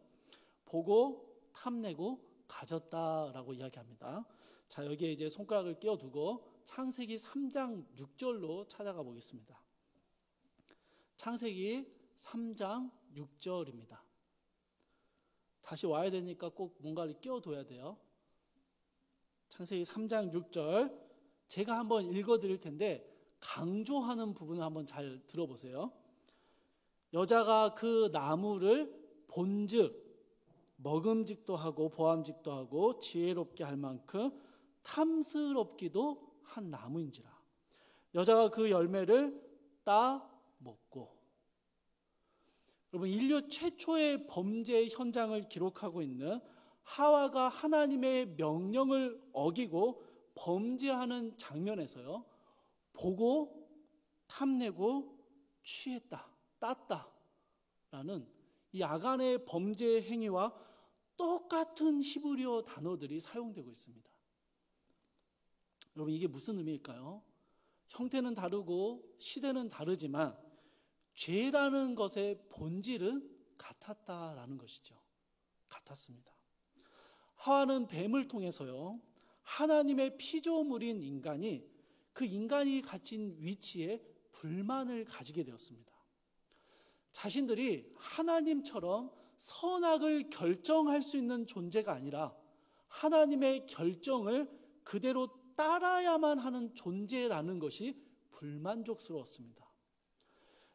S3: 보고 탐내고 가졌다라고 이야기합니다. 자, 여기에 이제 손가락을 끼워두고 창세기 3장 6절로 찾아가 보겠습니다. 창세기 3장 6절입니다. 다시 와야 되니까 꼭 뭔가를 끼워둬야 돼요. 창세기 3장 6절, 제가 한번 읽어드릴 텐데 강조하는 부분을 한번 잘 들어보세요. 여자가 그 나무를 본즉 먹음직도 하고 보암직도 하고 지혜롭게 할 만큼 탐스럽기도 한 나무인지라. 여자가 그 열매를 따 먹고. 여러분, 인류 최초의 범죄 현장을 기록하고 있는 하와가 하나님의 명령을 어기고 범죄하는 장면에서요, 보고 탐내고 취했다, 땄다라는 이 아간의 범죄 행위와 똑같은 히브리어 단어들이 사용되고 있습니다. 여러분, 이게 무슨 의미일까요? 형태는 다르고 시대는 다르지만 죄라는 것의 본질은 같았다라는 것이죠. 같았습니다. 하와는 뱀을 통해서요, 하나님의 피조물인 인간이 그 인간이 갇힌 위치에 불만을 가지게 되었습니다. 자신들이 하나님처럼 선악을 결정할 수 있는 존재가 아니라 하나님의 결정을 그대로 따라야만 하는 존재라는 것이 불만족스러웠습니다.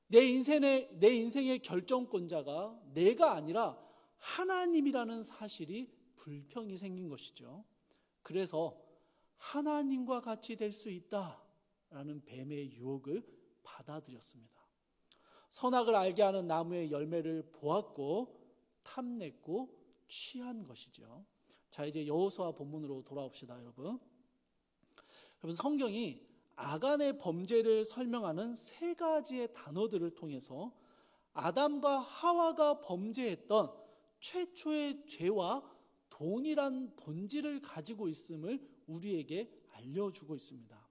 S3: 내 인생의 결정권자가 내가 아니라 하나님이라는 사실이 불평이 생긴 것이죠. 그래서 하나님과 같이 될 수 있다라는 뱀의 유혹을 받아들였습니다. 선악을 알게 하는 나무의 열매를 보았고 탐냈고 취한 것이죠. 자, 이제 여호수아 본문으로 돌아옵시다, 여러분. 여러분, 성경이 아간의 범죄를 설명하는 세 가지의 단어들을 통해서 아담과 하와가 범죄했던 최초의 죄와 동일한 본질을 가지고 있음을 우리에게 알려주고 있습니다.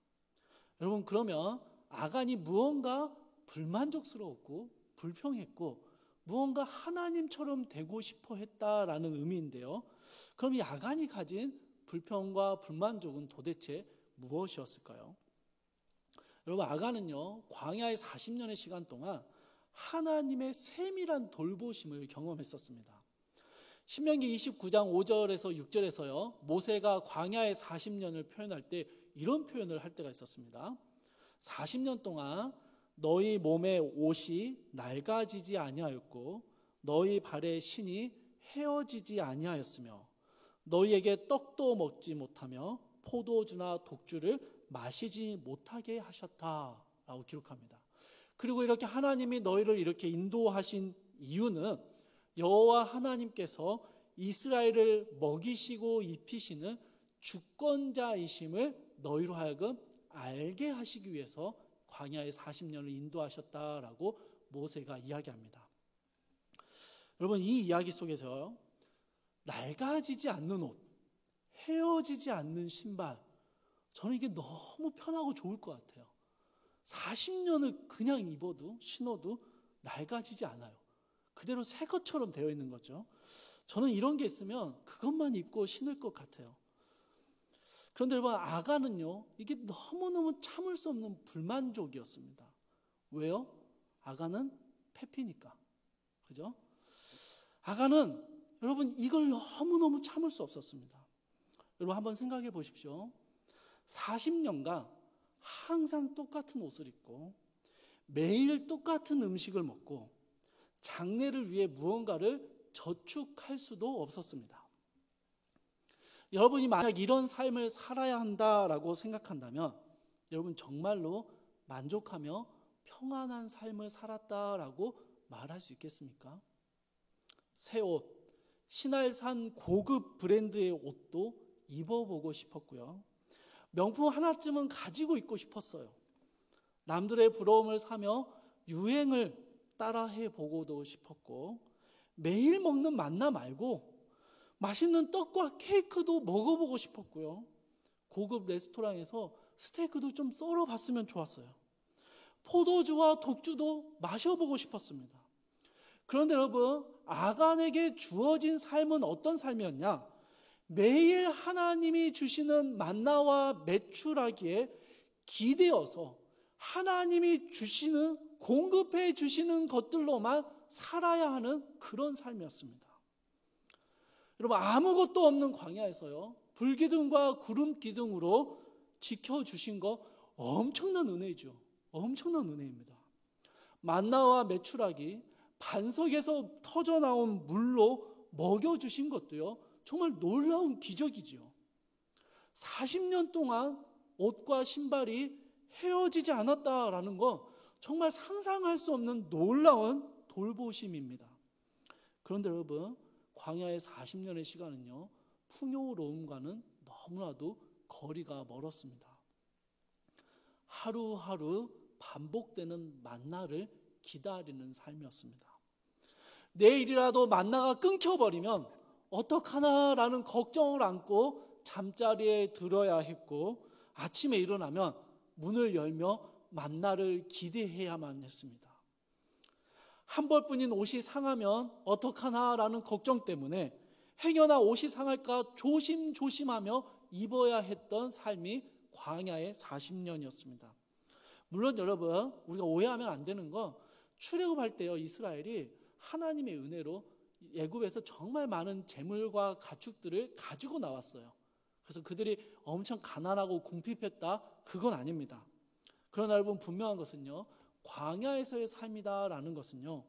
S3: 여러분, 그러면 아간이 무언가 불만족스러웠고 불평했고 무언가 하나님처럼 되고 싶어 했다라는 의미인데요. 그럼 이 아간이 가진 불평과 불만족은 도대체 무엇이었을까요? 여러분, 아간은요, 광야의 40년의 시간 동안 하나님의 세밀한 돌보심을 경험했었습니다. 신명기 29장 5절에서 6절에서요, 모세가 광야의 40년을 표현할 때 이런 표현을 할 때가 있었습니다. 40년 동안 너희 몸의 옷이 낡아지지 아니하였고 너희 발의 신이 헤어지지 아니하였으며 너희에게 떡도 먹지 못하며 포도주나 독주를 마시지 못하게 하셨다라고 기록합니다. 그리고 이렇게 하나님이 너희를 이렇게 인도하신 이유는 여호와 하나님께서 이스라엘을 먹이시고 입히시는 주권자이심을 너희로 하여금 알게 하시기 위해서 광야의 40년을 인도하셨다라고 모세가 이야기합니다. 여러분, 이 이야기 속에서 낡아지지 않는 옷, 헤어지지 않는 신발, 저는 이게 너무 편하고 좋을 것 같아요. 40년을 그냥 입어도 신어도 낡아지지 않아요. 그대로 새 것처럼 되어 있는 거죠. 저는 이런 게 있으면 그것만 입고 신을 것 같아요. 그런데 여러분, 아간은요, 이게 너무너무 참을 수 없는 불만족이었습니다. 왜요? 아간은 페피니까. 그죠? 아간은 여러분, 이걸 너무너무 참을 수 없었습니다. 여러분, 한번 생각해 보십시오. 40년간 항상 똑같은 옷을 입고 매일 똑같은 음식을 먹고 장래를 위해 무언가를 저축할 수도 없었습니다. 여러분이 만약 이런 삶을 살아야 한다라고 생각한다면 여러분 정말로 만족하며 평안한 삶을 살았다라고 말할 수 있겠습니까? 새 옷, 신할산 고급 브랜드의 옷도 입어보고 싶었고요. 명품 하나쯤은 가지고 있고 싶었어요. 남들의 부러움을 사며 유행을 따라해 보고도 싶었고, 매일 먹는 만나 말고 맛있는 떡과 케이크도 먹어보고 싶었고요. 고급 레스토랑에서 스테이크도 좀 썰어봤으면 좋았어요. 포도주와 독주도 마셔보고 싶었습니다. 그런데 여러분, 아간에게 주어진 삶은 어떤 삶이었냐? 매일 하나님이 주시는 만나와 메추라기에 기대어서 하나님이 주시는, 공급해 주시는 것들로만 살아야 하는 그런 삶이었습니다. 여러분, 아무것도 없는 광야에서요, 불기둥과 구름기둥으로 지켜주신 거 엄청난 은혜죠. 엄청난 은혜입니다. 만나와 메추라기, 반석에서 터져나온 물로 먹여주신 것도요, 정말 놀라운 기적이죠. 40년 동안 옷과 신발이 헤어지지 않았다라는 건 정말 상상할 수 없는 놀라운 돌보심입니다. 그런데 여러분, 광야의 40년의 시간은요, 풍요로움과는 너무나도 거리가 멀었습니다. 하루하루 반복되는 만나를 기다리는 삶이었습니다. 내일이라도 만나가 끊겨버리면 어떡하나라는 걱정을 안고 잠자리에 들어야 했고, 아침에 일어나면 문을 열며 만나를 기대해야만 했습니다. 한 벌뿐인 옷이 상하면 어떡하나라는 걱정 때문에 행여나 옷이 상할까 조심조심하며 입어야 했던 삶이 광야의 40년이었습니다. 물론 여러분, 우리가 오해하면 안 되는 건 출애굽할 때요, 이스라엘이 하나님의 은혜로 애굽에서 정말 많은 재물과 가축들을 가지고 나왔어요. 그래서 그들이 엄청 가난하고 궁핍했다, 그건 아닙니다. 그러나 여러분, 분명한 것은요, 광야에서의 삶이다라는 것은요,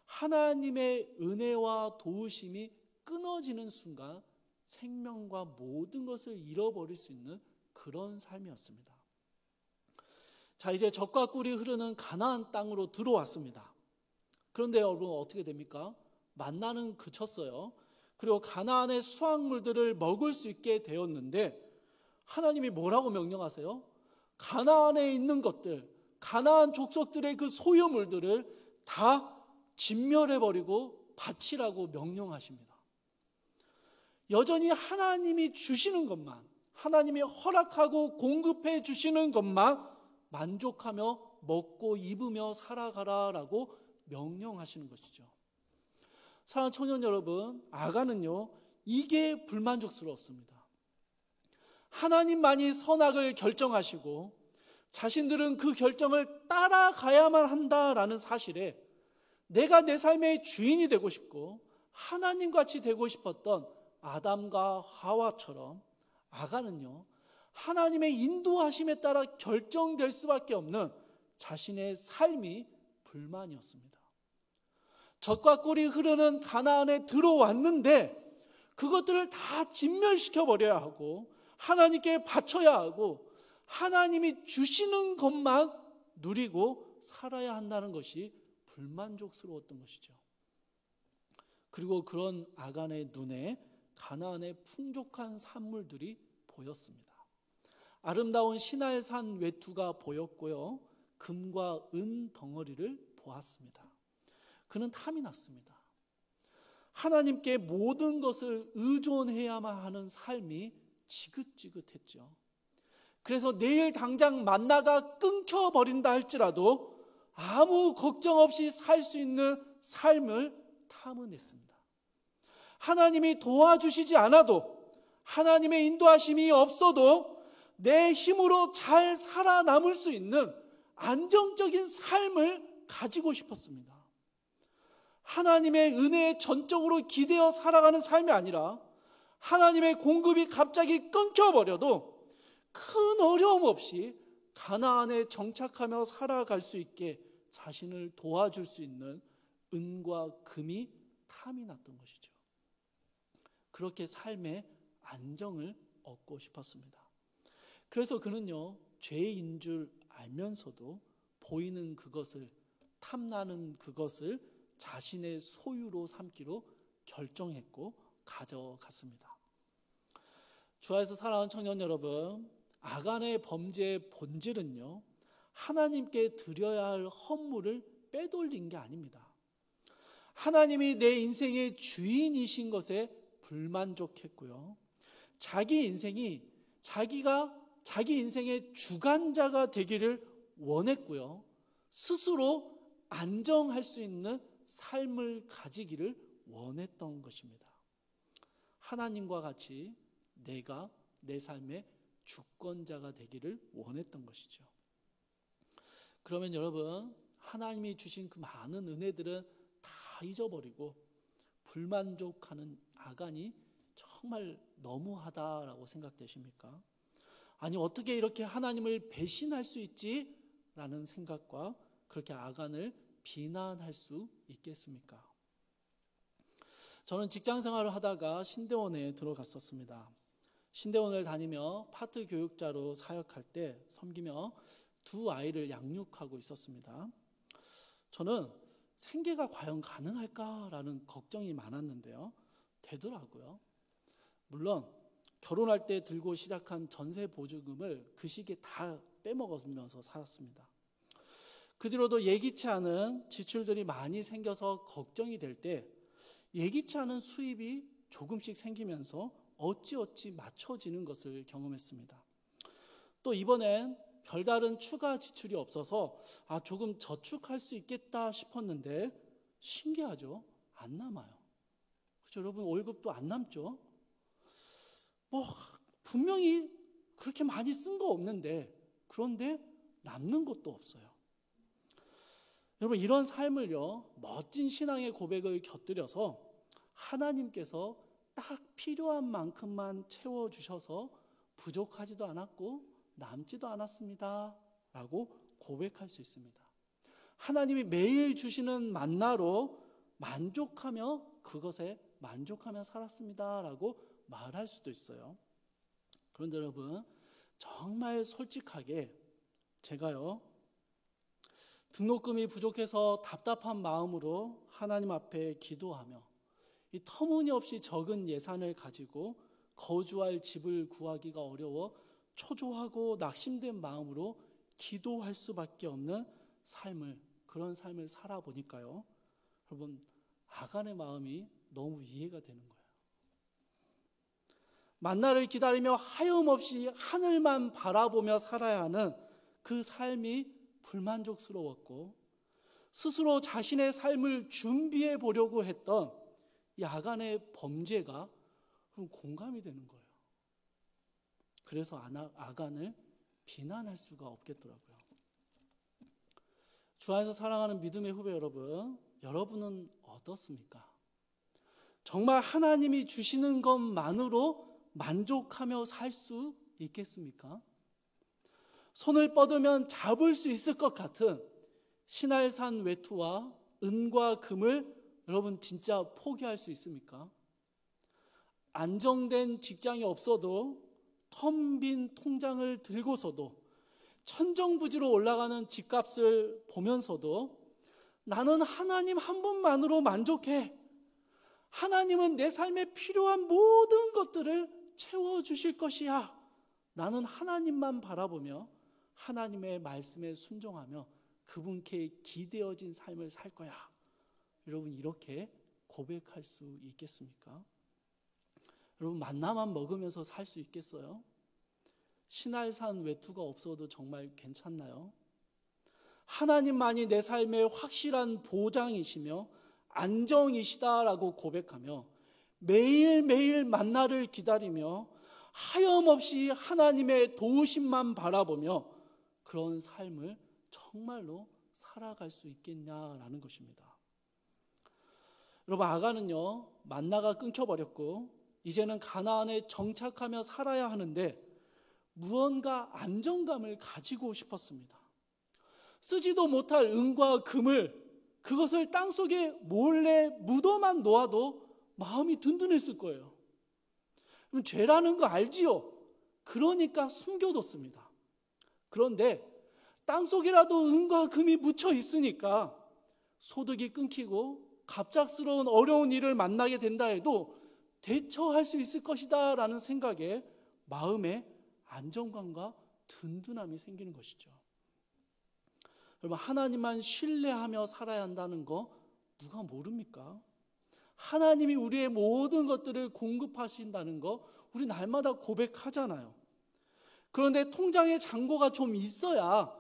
S3: 하나님의 은혜와 도우심이 끊어지는 순간 생명과 모든 것을 잃어버릴 수 있는 그런 삶이었습니다. 자, 이제 젖과 꿀이 흐르는 가나안 땅으로 들어왔습니다. 그런데 여러분, 어떻게 됩니까? 만나는 그쳤어요. 그리고 가나안의 수확물들을 먹을 수 있게 되었는데 하나님이 뭐라고 명령하세요? 가나안에 있는 것들, 가나안 족속들의 그 소유물들을 다 진멸해버리고 바치라고 명령하십니다. 여전히 하나님이 주시는 것만, 하나님이 허락하고 공급해 주시는 것만 만족하며 먹고 입으며 살아가라라고 명령하시는 것이죠. 사랑하는 청년 여러분, 아간은요, 이게 불만족스러웠습니다. 하나님만이 선악을 결정하시고 자신들은 그 결정을 따라가야만 한다라는 사실에 내가 내 삶의 주인이 되고 싶고 하나님같이 되고 싶었던 아담과 하와처럼 아간은요, 하나님의 인도하심에 따라 결정될 수밖에 없는 자신의 삶이 불만이었습니다. 젖과 꿀이 흐르는 가나안에 들어왔는데 그것들을 다 진멸시켜 버려야 하고 하나님께 바쳐야 하고 하나님이 주시는 것만 누리고 살아야 한다는 것이 불만족스러웠던 것이죠. 그리고 그런 아간의 눈에 가나안의 풍족한 산물들이 보였습니다. 아름다운 시날산 외투가 보였고요, 금과 은 덩어리를 보았습니다. 그는 탐이 났습니다. 하나님께 모든 것을 의존해야만 하는 삶이 지긋지긋했죠. 그래서 내일 당장 만나가 끊겨버린다 할지라도 아무 걱정 없이 살 수 있는 삶을 탐은했습니다. 하나님이 도와주시지 않아도, 하나님의 인도하심이 없어도 내 힘으로 잘 살아남을 수 있는 안정적인 삶을 가지고 싶었습니다. 하나님의 은혜에 전적으로 기대어 살아가는 삶이 아니라 하나님의 공급이 갑자기 끊겨버려도 큰 어려움 없이 가나안에 정착하며 살아갈 수 있게 자신을 도와줄 수 있는 은과 금이 탐이 났던 것이죠. 그렇게 삶의 안정을 얻고 싶었습니다. 그래서 그는요, 죄인 줄 알면서도 보이는 그것을, 탐나는 그것을 자신의 소유로 삼기로 결정했고 가져갔습니다. 주 안에서 사랑하는 청년 여러분, 아간의 범죄의 본질은요, 하나님께 드려야 할 헌물을 빼돌린 게 아닙니다. 하나님이 내 인생의 주인이신 것에 불만족했고요, 자기 인생의 주관자가 되기를 원했고요, 스스로 안정할 수 있는 삶을 가지기를 원했던 것입니다. 하나님과 같이 내가 내 삶의 주권자가 되기를 원했던 것이죠. 그러면 여러분, 하나님이 주신 그 많은 은혜들은 다 잊어버리고 불만족하는 아간이 정말 너무하다라고 생각되십니까? 아니, 어떻게 이렇게 하나님을 배신할 수 있지? 라는 생각과 그렇게 아간을 비난할 수 있겠습니까? 저는 직장 생활을 하다가 신대원에 들어갔었습니다. 신대원을 다니며 파트 교육자로 사역할 때 섬기며 두 아이를 양육하고 있었습니다. 저는 생계가 과연 가능할까라는 걱정이 많았는데요, 되더라고요. 물론 결혼할 때 들고 시작한 전세 보증금을 그 시기에 다 빼먹으면서 살았습니다. 그 뒤로도 예기치 않은 지출들이 많이 생겨서 걱정이 될 때 예기치 않은 수입이 조금씩 생기면서 어찌어찌 맞춰지는 것을 경험했습니다. 또 이번엔 별다른 추가 지출이 없어서 조금 저축할 수 있겠다 싶었는데 신기하죠? 안 남아요. 그렇죠? 여러분, 월급도 안 남죠? 분명히 그렇게 많이 쓴 거 없는데, 그런데 남는 것도 없어요. 여러분, 이런 삶을요, 멋진 신앙의 고백을 곁들여서 하나님께서 딱 필요한 만큼만 채워주셔서 부족하지도 않았고 남지도 않았습니다 라고 고백할 수 있습니다. 하나님이 매일 주시는 만나로 만족하며 그것에 만족하며 살았습니다 라고 말할 수도 있어요. 그런데 여러분, 정말 솔직하게 제가요, 등록금이 부족해서 답답한 마음으로 하나님 앞에 기도하며 이 터무니없이 적은 예산을 가지고 거주할 집을 구하기가 어려워 초조하고 낙심된 마음으로 기도할 수밖에 없는 그런 삶을 살아보니까요, 여러분, 아간의 마음이 너무 이해가 되는 거예요. 만나를 기다리며 하염없이 하늘만 바라보며 살아야 하는 그 삶이 불만족스러웠고 스스로 자신의 삶을 준비해 보려고 했던 이 아간의 범죄가 공감이 되는 거예요. 그래서 아간을 비난할 수가 없겠더라고요. 주 안에서 사랑하는 믿음의 후배 여러분, 여러분은 어떻습니까? 정말 하나님이 주시는 것만으로 만족하며 살 수 있겠습니까? 손을 뻗으면 잡을 수 있을 것 같은 신할산 외투와 은과 금을 여러분 진짜 포기할 수 있습니까? 안정된 직장이 없어도 텅 빈 통장을 들고서도 천정부지로 올라가는 집값을 보면서도 나는 하나님 한 분만으로 만족해. 하나님은 내 삶에 필요한 모든 것들을 채워주실 것이야. 나는 하나님만 바라보며 하나님의 말씀에 순종하며 그분께 기대어진 삶을 살 거야. 여러분 이렇게 고백할 수 있겠습니까? 여러분 만나만 먹으면서 살 수 있겠어요? 신할산 외투가 없어도 정말 괜찮나요? 하나님만이 내 삶의 확실한 보장이시며 안정이시다라고 고백하며 매일매일 만나를 기다리며 하염없이 하나님의 도우심만 바라보며 그런 삶을 정말로 살아갈 수 있겠냐라는 것입니다. 여러분 아간은요 만나가 끊겨버렸고 이제는 가나안에 정착하며 살아야 하는데 무언가 안정감을 가지고 싶었습니다. 쓰지도 못할 은과 금을 그것을 땅속에 몰래 묻어만 놓아도 마음이 든든했을 거예요. 그럼 죄라는 거 알지요? 그러니까 숨겨뒀습니다. 그런데 땅속이라도 은과 금이 묻혀 있으니까 소득이 끊기고 갑작스러운 어려운 일을 만나게 된다 해도 대처할 수 있을 것이다 라는 생각에 마음에 안정감과 든든함이 생기는 것이죠. 여러분 하나님만 신뢰하며 살아야 한다는 거 누가 모릅니까? 하나님이 우리의 모든 것들을 공급하신다는 거 우리 날마다 고백하잖아요. 그런데 통장에 잔고가 좀 있어야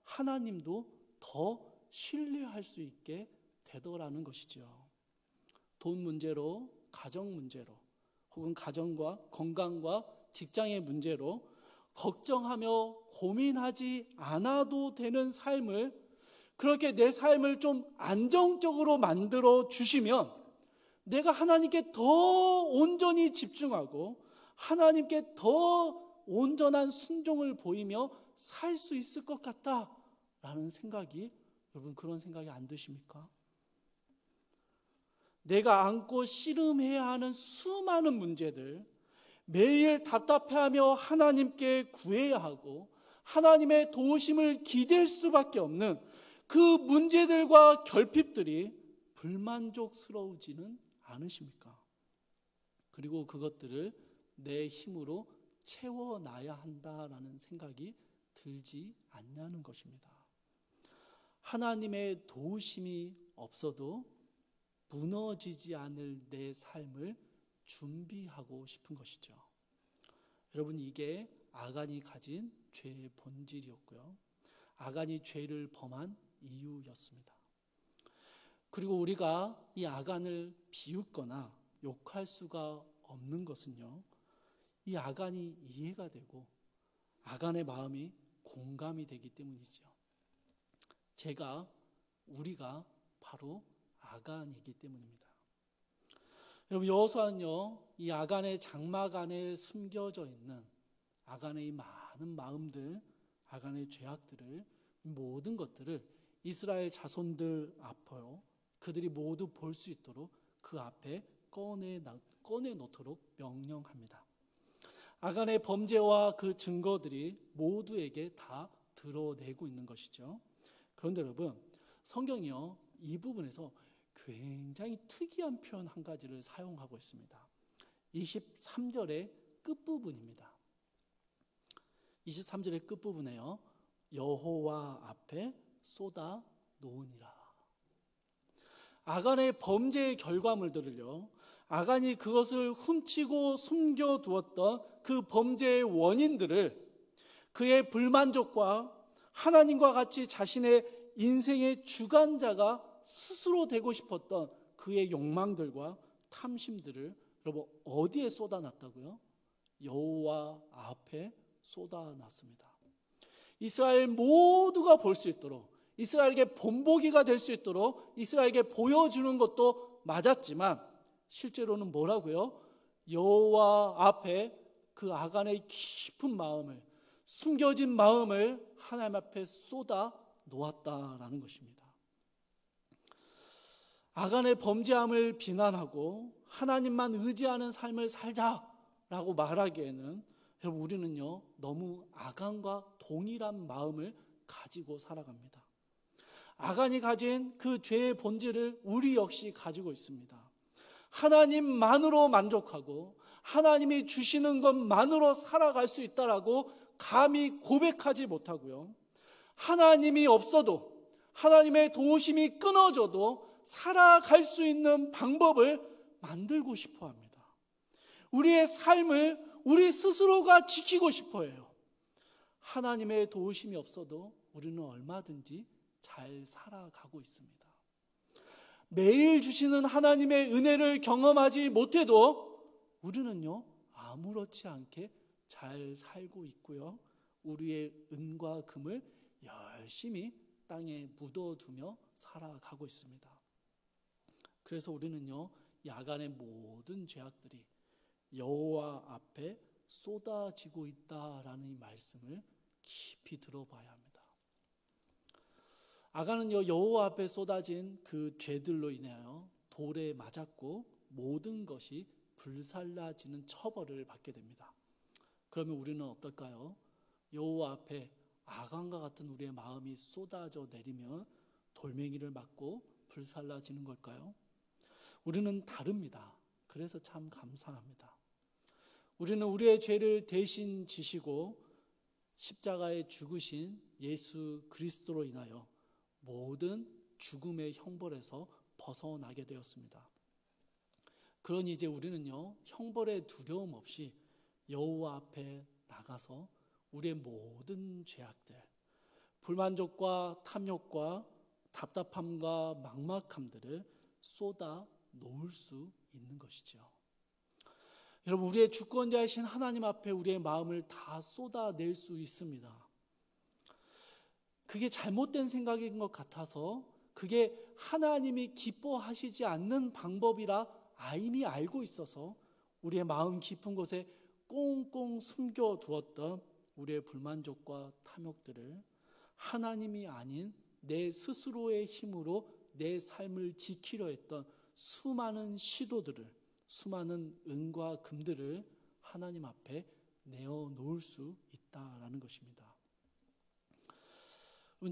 S3: 하나님도 더 신뢰할 수 있게 되더라는 것이죠. 돈 문제로, 가정 문제로, 혹은 가정과 건강과 직장의 문제로 걱정하며 고민하지 않아도 되는 삶을 그렇게 내 삶을 좀 안정적으로 만들어 주시면 내가 하나님께 더 온전히 집중하고 하나님께 더 온전한 순종을 보이며 살 수 있을 것 같다라는 생각이 여러분 그런 생각이 안 드십니까? 내가 안고 씨름해야 하는 수많은 문제들 매일 답답해하며 하나님께 구해야 하고 하나님의 도우심을 기댈 수밖에 없는 그 문제들과 결핍들이 불만족스러우지는 않으십니까? 그리고 그것들을 내 힘으로 채워놔야 한다라는 생각이 들지 않냐는 것입니다. 하나님의 도우심이 없어도 무너지지 않을 내 삶을 준비하고 싶은 것이죠. 여러분 이게 아간이 가진 죄의 본질이었고요. 아간이 죄를 범한 이유였습니다. 그리고 우리가 이 아간을 비웃거나 욕할 수가 없는 것은요. 이 아간이 이해가 되고 아간의 마음이 공감이 되기 때문이죠. 우리가 바로 아간이기 때문입니다. 여러분 여호수아는요 이 아간의 장막 안에 숨겨져 있는 아간의 이 많은 마음들, 아간의 죄악들을 모든 것들을 이스라엘 자손들 앞으로 그들이 모두 볼 수 있도록 그 앞에 꺼내놓도록 명령합니다. 아간의 범죄와 그 증거들이 모두에게 다 드러내고 있는 것이죠. 그런데 여러분 성경이요 이 부분에서 굉장히 특이한 표현 한 가지를 사용하고 있습니다. 23절의 끝부분입니다. 23절의 끝부분에요. 여호와 앞에 쏟아 놓으니라. 아간의 범죄의 결과물들을요. 아간이 그것을 훔치고 숨겨두었던 그 범죄의 원인들을 그의 불만족과 하나님과 같이 자신의 인생의 주관자가 스스로 되고 싶었던 그의 욕망들과 탐심들을 여러분 어디에 쏟아놨다고요? 여호와 앞에 쏟아놨습니다. 이스라엘 모두가 볼 수 있도록, 이스라엘에게 본보기가 될 수 있도록 이스라엘에게 보여주는 것도 맞았지만 실제로는 뭐라고요? 여호와 앞에 그 아간의 깊은 마음을, 숨겨진 마음을 하나님 앞에 쏟아 놓았다라는 것입니다. 아간의 범죄함을 비난하고 하나님만 의지하는 삶을 살자라고 말하기에는 여러분, 우리는요 너무 아간과 동일한 마음을 가지고 살아갑니다. 아간이 가진 그 죄의 본질을 우리 역시 가지고 있습니다. 하나님만으로 만족하고 하나님이 주시는 것만으로 살아갈 수 있다라고 감히 고백하지 못하고요, 하나님이 없어도, 하나님의 도우심이 끊어져도 살아갈 수 있는 방법을 만들고 싶어 합니다. 우리의 삶을 우리 스스로가 지키고 싶어 해요. 하나님의 도우심이 없어도 우리는 얼마든지 잘 살아가고 있습니다. 매일 주시는 하나님의 은혜를 경험하지 못해도 우리는요 아무렇지 않게 잘 살고 있고요, 우리의 은과 금을 열심히 땅에 묻어두며 살아가고 있습니다. 그래서 우리는요 야간의 모든 죄악들이 여호와 앞에 쏟아지고 있다라는 이 말씀을 깊이 들어봐야 합니다. 아간은요 여호와 앞에 쏟아진 그 죄들로 인하여 돌에 맞았고 모든 것이 불살라지는 처벌을 받게 됩니다. 그러면 우리는 어떨까요? 여호와 앞에 아간과 같은 우리의 마음이 쏟아져 내리면 돌멩이를 맞고 불살라지는 걸까요? 우리는 다릅니다. 그래서 참 감사합니다. 우리는 우리의 죄를 대신 지시고 십자가에 죽으신 예수 그리스도로 인하여 모든 죽음의 형벌에서 벗어나게 되었습니다. 그러니 이제 우리는요 형벌의 두려움 없이 여호와 앞에 나가서 우리의 모든 죄악들, 불만족과 탐욕과 답답함과 막막함들을 쏟아 놓을 수 있는 것이죠. 여러분, 우리의 주권자이신 하나님 앞에 우리의 마음을 다 쏟아낼 수 있습니다. 그게 잘못된 생각인 것 같아서, 그게 하나님이 기뻐하시지 않는 방법이라 이미 알고 있어서 우리의 마음 깊은 곳에 꽁꽁 숨겨두었던 우리의 불만족과 탐욕들을 하나님이 아닌 내 스스로의 힘으로 내 삶을 지키려 했던 수많은 시도들을, 수많은 은과 금들을 하나님 앞에 내어놓을 수 있다라는 것입니다.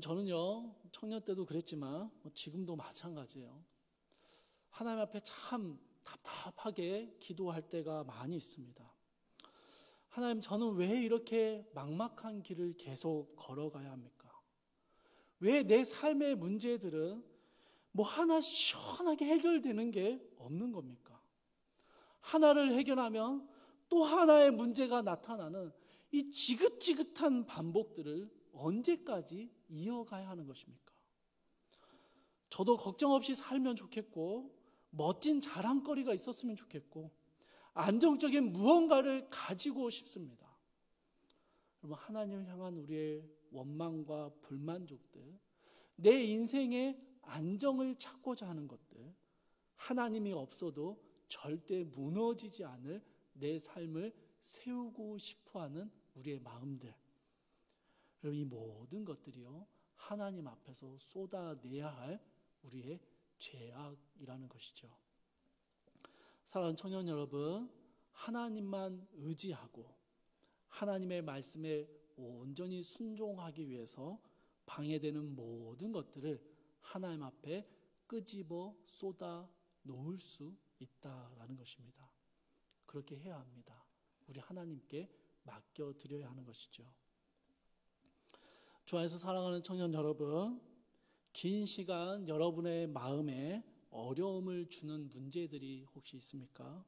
S3: 저는요 청년 때도 그랬지만 지금도 마찬가지예요. 하나님 앞에 참 답답하게 기도할 때가 많이 있습니다. 하나님, 저는 왜 이렇게 막막한 길을 계속 걸어가야 합니까? 왜 내 삶의 문제들은 뭐 하나 시원하게 해결되는 게 없는 겁니까? 하나를 해결하면 또 하나의 문제가 나타나는 이 지긋지긋한 반복들을 언제까지 이어가야 하는 것입니까? 저도 걱정 없이 살면 좋겠고, 멋진 자랑거리가 있었으면 좋겠고, 안정적인 무언가를 가지고 싶습니다. 여러분, 하나님을 향한 우리의 원망과 불만족들, 내 인생의 안정을 찾고자 하는 것들, 하나님이 없어도 절대 무너지지 않을 내 삶을 세우고 싶어하는 우리의 마음들, 여러분, 이 모든 것들이요 하나님 앞에서 쏟아내야 할 우리의 죄악이라는 것이죠. 사랑하는 청년 여러분, 하나님만 의지하고 하나님의 말씀에 온전히 순종하기 위해서 방해되는 모든 것들을 하나님 앞에 끄집어 쏟아 놓을 수 있다라는 것입니다. 그렇게 해야 합니다. 우리 하나님께 맡겨드려야 하는 것이죠. 주 안에서 사랑하는 청년 여러분, 긴 시간 여러분의 마음에 어려움을 주는 문제들이 혹시 있습니까?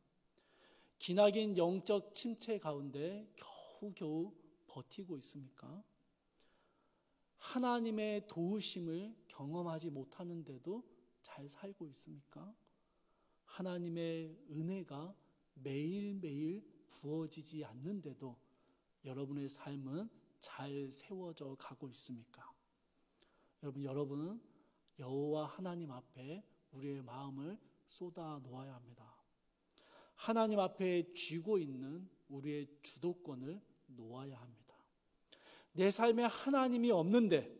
S3: 기나긴 영적 침체 가운데 겨우겨우 버티고 있습니까? 하나님의 도우심을 경험하지 못하는데도 잘 살고 있습니까? 하나님의 은혜가 매일매일 부어지지 않는데도 여러분의 삶은 잘 세워져 가고 있습니까? 여러분은 여호와 하나님 앞에 우리의 마음을 쏟아 놓아야 합니다. 하나님 앞에 쥐고 있는 우리의 주도권을 놓아야 합니다. 내 삶에 하나님이 없는데,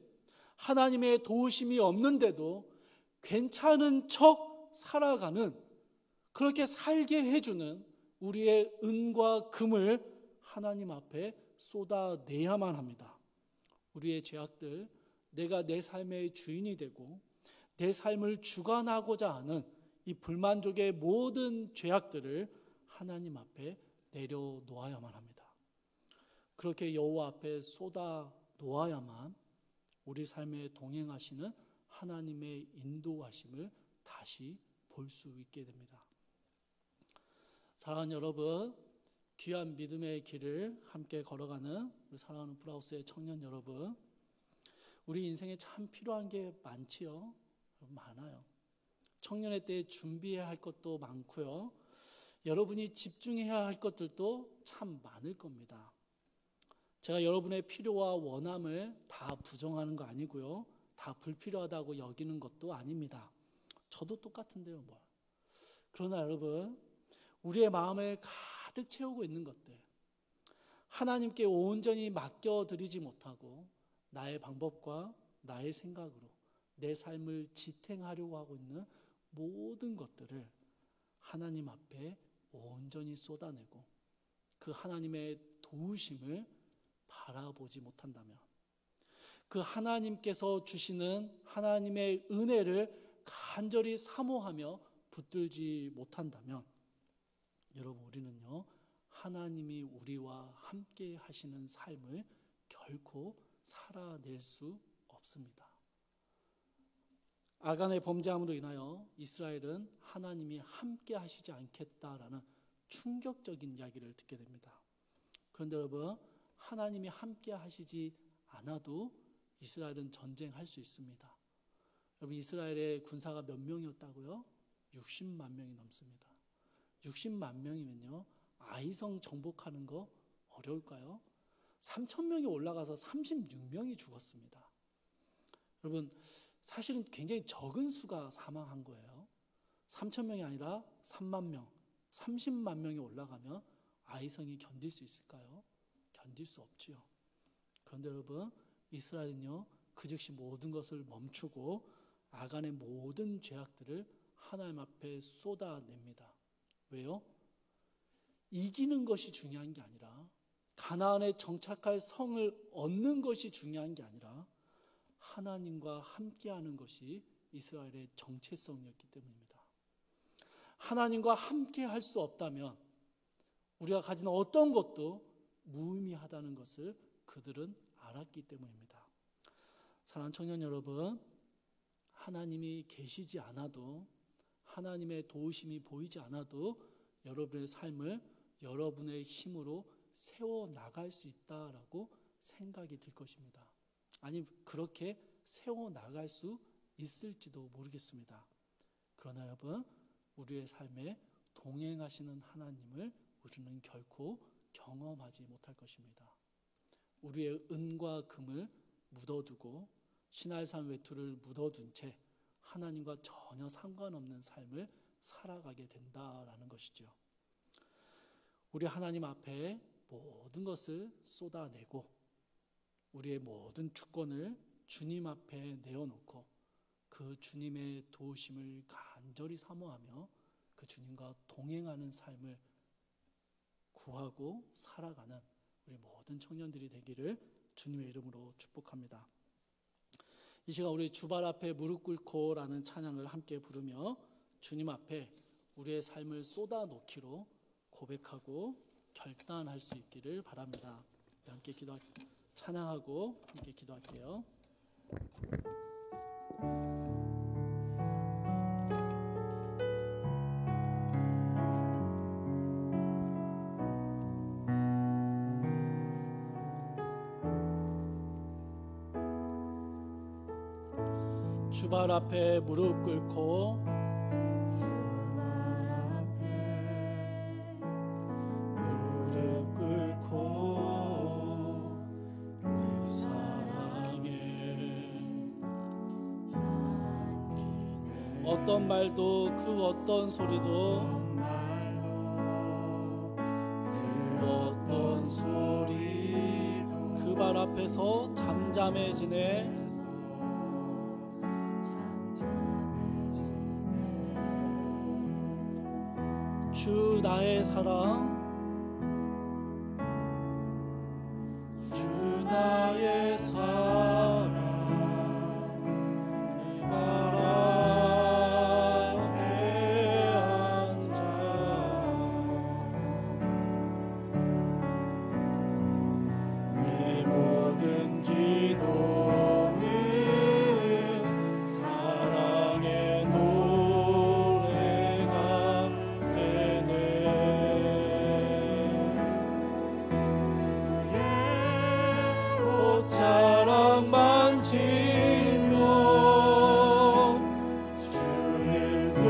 S3: 하나님의 도우심이 없는데도 괜찮은 척 살아가는, 그렇게 살게 해주는 우리의 은과 금을 하나님 앞에 쏟아내야만 합니다. 우리의 죄악들, 내가 내 삶의 주인이 되고 내 삶을 주관하고자 하는 이 불만족의 모든 죄악들을 하나님 앞에 내려놓아야만 합니다. 그렇게 여호와 앞에 쏟아 놓아야만 우리 삶에 동행하시는 하나님의 인도하심을 다시 볼 수 있게 됩니다. 사랑하는 여러분, 귀한 믿음의 길을 함께 걸어가는 우리 사랑하는 브라우스의 청년 여러분, 우리 인생에 참 필요한 게 많지요. 많아요. 청년의 때 준비해야 할 것도 많고요. 여러분이 집중해야 할 것들도 참 많을 겁니다. 제가 여러분의 필요와 원함을 다 부정하는 거 아니고요. 다 불필요하다고 여기는 것도 아닙니다. 저도 똑같은데요, 뭐. 그러나 여러분, 우리의 마음을 가득 채우고 있는 것들, 하나님께 온전히 맡겨드리지 못하고 나의 방법과 나의 생각으로 내 삶을 지탱하려고 하고 있는 모든 것들을 하나님 앞에 온전히 쏟아내고 그 하나님의 도우심을 바라보지 못한다면, 그 하나님께서 주시는 하나님의 은혜를 간절히 사모하며 붙들지 못한다면, 여러분, 우리는요, 하나님이 우리와 함께 하시는 삶을 결코 살아낼 수 없습니다. 아간의 범죄함으로 인하여 이스라엘은 하나님이 함께 하시지 않겠다라는 충격적인 이야기를 듣게 됩니다. 그런데 여러분, 하나님이 함께 하시지 않아도 이스라엘은 전쟁할 수 있습니다. 여러분, 이스라엘의 군사가 몇 명이었다고요? 60만 명이 넘습니다. 60만 명이면요, 아이성 정복하는 거 어려울까요? 3,000명이 올라가서 36명이 죽었습니다. 여러분, 사실은 굉장히 적은 수가 사망한 거예요. 3,000명이 아니라 3만 명, 30만 명이 올라가면 아이성이 견딜 수 있을까요? 견딜 수 없지요. 그런데 여러분, 이스라엘은요, 그 즉시 모든 것을 멈추고 아간의 모든 죄악들을 하나님 앞에 쏟아냅니다. 왜요? 이기는 것이 중요한 게 아니라, 가나안에 정착할 성을 얻는 것이 중요한 게 아니라 하나님과 함께하는 것이 이스라엘의 정체성이었기 때문입니다. 하나님과 함께할 수 없다면 우리가 가진 어떤 것도 무의미하다는 것을 그들은 알았기 때문입니다. 사랑하는 청년 여러분, 하나님이 계시지 않아도, 하나님의 도우심이 보이지 않아도 여러분의 삶을 여러분의 힘으로 세워나갈 수 있다라고 생각이 들 것입니다. 아니, 그렇게 세워나갈 수 있을지도 모르겠습니다. 그러나 여러분, 우리의 삶에 동행하시는 하나님을 우리는 결코 경험하지 못할 것입니다. 우리의 은과 금을 묻어두고 신할산 외투를 묻어둔 채 하나님과 전혀 상관없는 삶을 살아가게 된다라는 것이죠. 우리 하나님 앞에 모든 것을 쏟아내고 우리의 모든 주권을 주님 앞에 내어놓고 그 주님의 도우심을 간절히 사모하며 그 주님과 동행하는 삶을 구하고 살아가는 우리 모든 청년들이 되기를 주님의 이름으로 축복합니다. 이 시간 우리 주발 앞에 무릎 꿇고라는 찬양을 함께 부르며 주님 앞에 우리의 삶을 쏟아놓기로 고백하고 결단할 수 있기를 바랍니다. 함께 찬양하고 함께 기도할게요. 주발 앞에 무릎 꿇고 어떤 말도 그 어떤 소리도 그 어떤 소리 그 말 앞에서 잠잠해지네. 주 나의 사랑 주 나의 사랑 그 말 앞에 앉아 내 모든 기도는 사랑의 노래가 되네. 옷자락 만지며 주님 그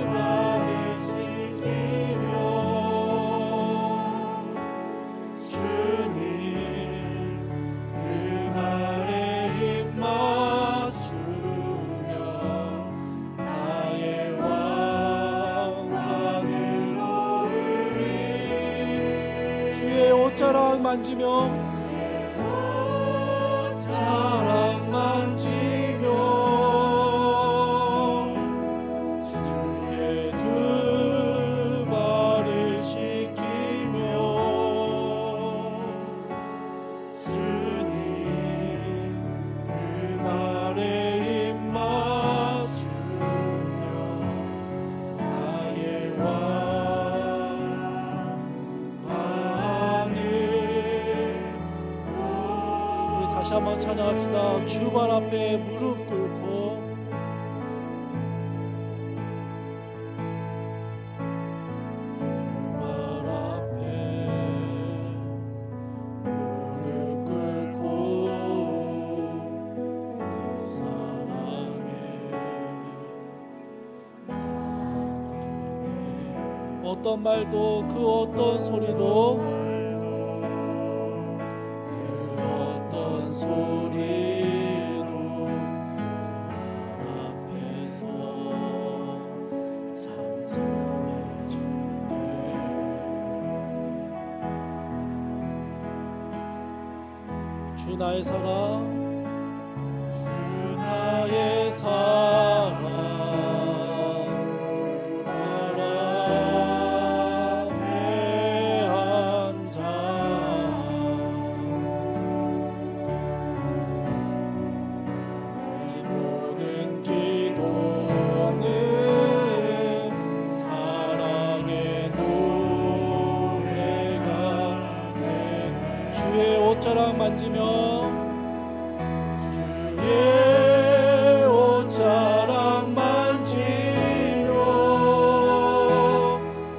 S3: 발을 지키며 주님 그 발에 힘 맞추며 나의 왕관을 도우리. 주의 옷자락 만지며 자락 만지며 주의 두 발을 씻기며 주님 그 발에 힘 맞추며 나의 왕관을. 우리 다시 한번 찬양합시다. 주 발 앞에 무릎 꿇고 발 앞에 무릎 꿇고 그 사랑에 맡기네. 어떤 말도 그 어떤 소리도 그 어떤 소리도 그 앞에서 잠잠해지네. 주 나의 사랑 주 나의 사랑 발 앞에 앉아 내 모든 기도는 사랑의 노래가 돼. 주의 옷자락 만지며 주의 옷자락 만지며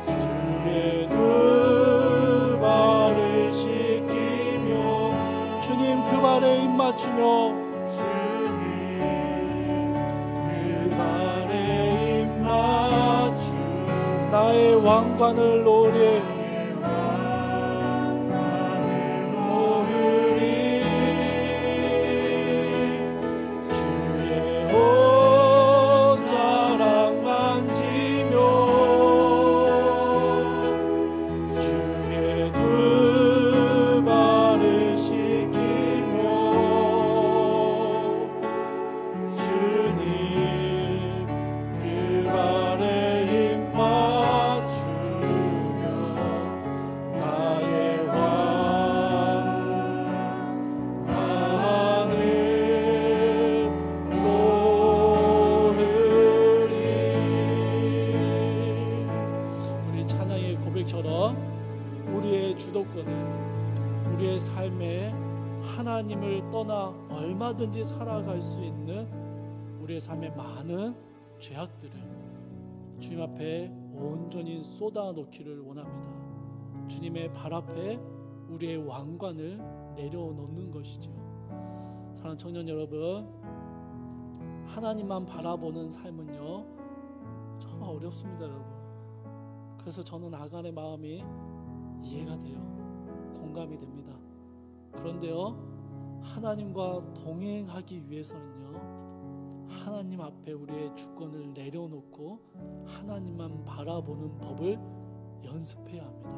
S3: 주의 두 발을 씻기며 주님 그 발에 입 맞추며 주님 그 발에 입 맞추 나의 왕관을 놓으리. 주의 옷자락 만지며 주의 두 발을 씻기며 주님 그 발에 힘 맞추며 나의 왕관을 놓으리. 우리 찬양의 고백처럼 우리의 주도권을 우리의 삶에 하나님을 떠나 얼마든지 살아갈 수 있는 우리의 삶의 많은 죄악들을 주님 앞에 온전히 쏟아놓기를 원합니다. 주님의 발 앞에 우리의 왕관을 내려놓는 것이죠. 사랑하는 청년 여러분, 하나님만 바라보는 삶은요 정말 어렵습니다, 여러분. 그래서 저는 아간의 마음이 이해가 돼요. 공감이 됩니다. 그런데요, 하나님과 동행하기 위해서는요, 하나님 앞에 우리의 주권을 내려놓고 하나님만 바라보는 법을 연습해야 합니다.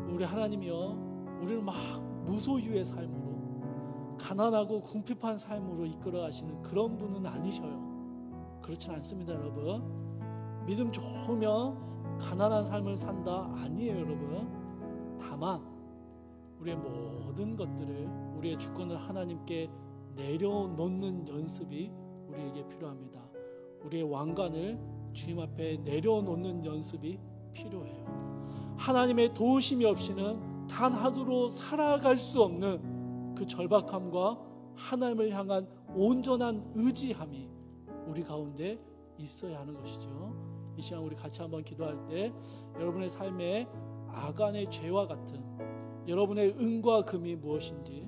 S3: 우리 하나님이요, 우리를 막 무소유의 삶으로, 가난하고 궁핍한 삶으로 이끌어 가시는 그런 분은 아니셔요. 그렇진 않습니다, 여러분. 믿음 좋으면 가난한 삶을 산다 아니에요, 여러분. 다만 우리의 모든 것들을, 우리의 주권을 하나님께 내려놓는 연습이 우리에게 필요합니다. 우리의 왕관을 주님 앞에 내려놓는 연습이 필요해요. 하나님의 도우심이 없이는 단 하루로 살아갈 수 없는 그 절박함과 하나님을 향한 온전한 의지함이 우리 가운데 있어야 하는 것이죠. 이 시간 우리 같이 한번 기도할 때 여러분의 삶에 아간의 죄와 같은, 여러분의 은과 금이 무엇인지,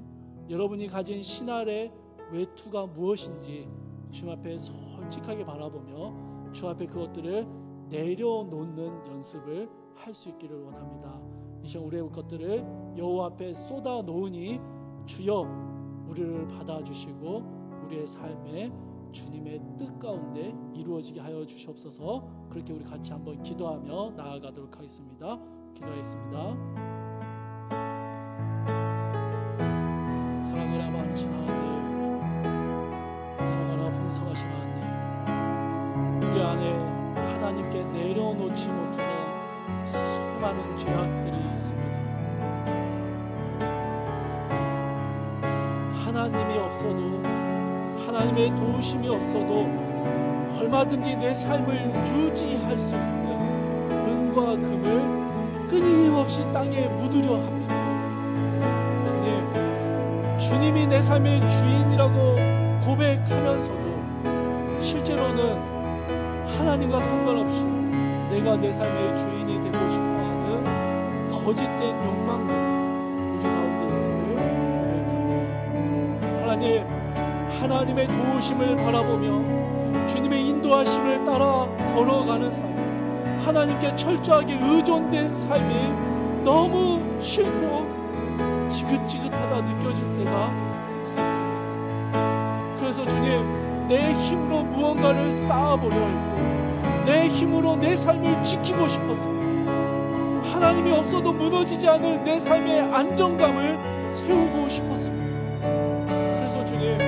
S3: 여러분이 가진 신할의 외투가 무엇인지 주님 앞에 솔직하게 바라보며 주 앞에 그것들을 내려놓는 연습을 할 수 있기를 원합니다. 이 시간 우리의 것들을 여호와 앞에 쏟아 놓으니 주여 우리를 받아주시고 우리의 삶에 주님의 뜻 가운데 이루어지게 하여 주시옵소서. 그렇게 우리 같이 한번 기도하며 나아가도록 하겠습니다. 기도하겠습니다. 사랑을 많으신 하나님, 사랑하나 풍성하신 하나님, 우리 안에 하나님께 내려놓지 못하는 수많은 죄악들이 있습니다. 하나님이 없어도, 하나님의 도우심이 없어도 얼마든지 내 삶을 유지할 수 있는 은과 금을 끊임없이 땅에 묻으려 합니다. 주님이 내 삶의 주인이라고 고백하면서도 실제로는 하나님과 상관없이 내가 내 삶의 주인이 되고 싶어하는 거짓된 욕망들이 우리 가운데 있음을 고백합니다. 하나님, 하나님의 도우심을 바라보며 주님의 인도하심을 따라 걸어가는 삶, 하나님께 철저하게 의존된 삶이 너무 싫고 지긋지긋하다 느껴질 때가 있었습니다. 그래서 주님, 내 힘으로 무언가를 쌓아보려 했고 내 힘으로 내 삶을 지키고 싶었습니다. 하나님이 없어도 무너지지 않을 내 삶의 안정감을 세우고 싶었습니다. 그래서 주님,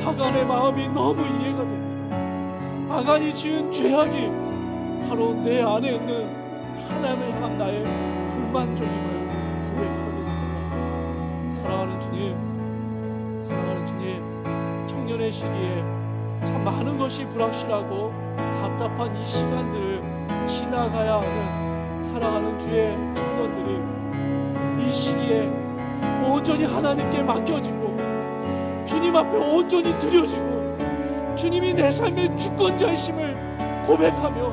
S3: 아간의 마음이 너무 이해가 됩니다. 아간이 지은 죄악이 바로 내 안에 있는 하나님을 향한 나의 불만족임을 고백하게 됩니다. 사랑하는 주님, 사랑하는 주님, 청년의 시기에 참 많은 것이 불확실하고 답답한 이 시간들을 지나가야 하는 사랑하는 주의 청년들이 이 시기에 온전히 하나님께 맡겨지고 주님 앞에 온전히 드려지고 주님이 내 삶의 주권자이심을 고백하며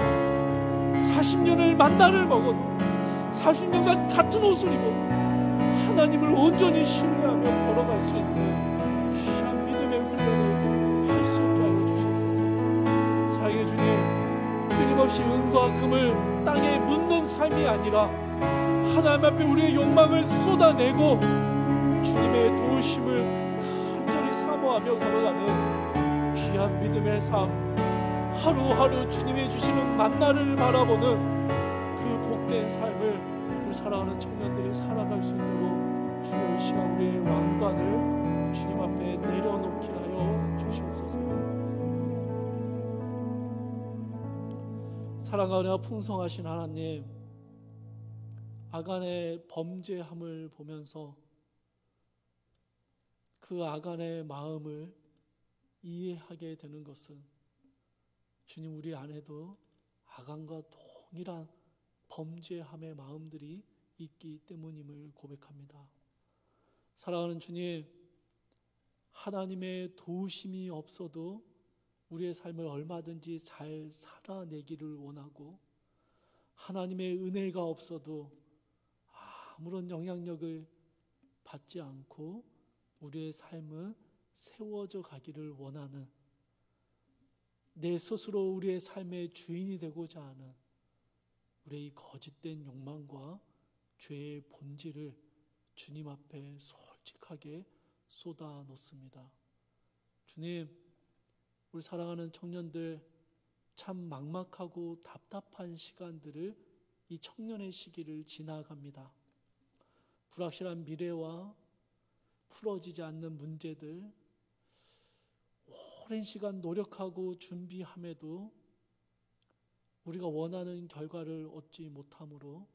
S3: 40년을 만나를 먹어도 40년간 같은 옷을 입어도 하나님을 온전히 신뢰하며 걸어갈 수 있는 귀한 믿음의 훈련을 할 수 있게 하여 주시옵소서. 사랑의 주님, 끊임없이 은과 금을 땅에 묻는 삶이 아니라 하나님 앞에 우리의 욕망을 쏟아내고 주님의 도우심을 간절히 사모하며 걸어가는 귀한 믿음의 삶, 하루하루 주님이 주시는 만나를 바라보는 그 복된 삶을 우리 사랑하는 청년들이 살아갈 수 있도록 주여 이 시간 우리의 왕관을 주님 앞에 내려놓게 하여 주시옵소서. 사랑하며 풍성하신 하나님, 아간의 범죄함을 보면서 그 아간의 마음을 이해하게 되는 것은 주님, 우리 안에도 아간과 동일한 범죄함의 마음들이 있기 때문임을 고백합니다. 사랑하는 주님, 하나님의 도우심이 없어도 우리의 삶을 얼마든지 잘 살아내기를 원하고 하나님의 은혜가 없어도 아무런 영향력을 받지 않고 우리의 삶은 세워져 가기를 원하는, 내 스스로 우리의 삶의 주인이 되고자 하는 우리의 이 거짓된 욕망과 죄의 본질을 주님 앞에 솔직하게 쏟아 놓습니다. 주님, 우리 사랑하는 청년들 참 막막하고 답답한 시간들을 이 청년의 시기를 지나갑니다. 불확실한 미래와 풀어지지 않는 문제들, 오랜 시간 노력하고 준비함에도 우리가 원하는 결과를 얻지 못함으로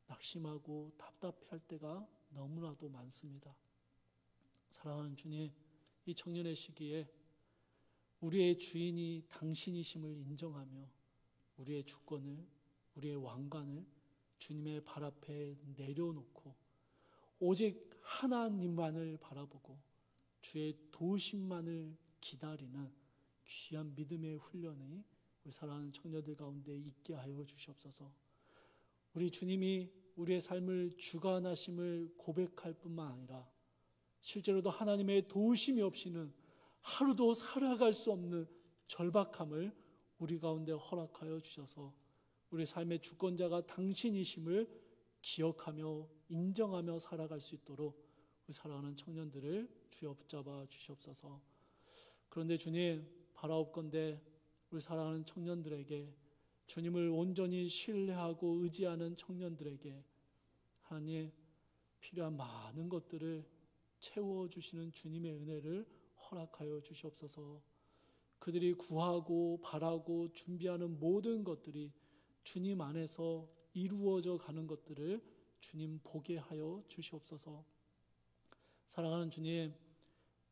S3: 낙심하고 답답해할 때가 너무나도 많습니다. 사랑하는 주님, 이 청년의 시기에 우리의 주인이 당신이심을 인정하며 우리의 주권을, 우리의 왕관을 주님의 발 앞에 내려놓고 오직 하나님만을 바라보고 주의 도우심만을 기다리는 귀한 믿음의 훈련이 우리 사랑하는 청년들 가운데 있게 하여 주시옵소서. 우리 주님이 우리의 삶을 주관하심을 고백할 뿐만 아니라 실제로도 하나님의 도우심이 없이는 하루도 살아갈 수 없는 절박함을 우리 가운데 허락하여 주셔서 우리 삶의 주권자가 당신이심을 기억하며 인정하며 살아갈 수 있도록 우리 사랑하는 청년들을 주여 붙잡아 주시옵소서. 그런데 주님, 바라옵건대 우리 사랑하는 청년들에게, 주님을 온전히 신뢰하고 의지하는 청년들에게 하나님 필요한 많은 것들을 채워주시는 주님의 은혜를 허락하여 주시옵소서. 그들이 구하고 바라고 준비하는 모든 것들이 주님 안에서 이루어져 가는 것들을 주님 보게 하여 주시옵소서. 사랑하는 주님,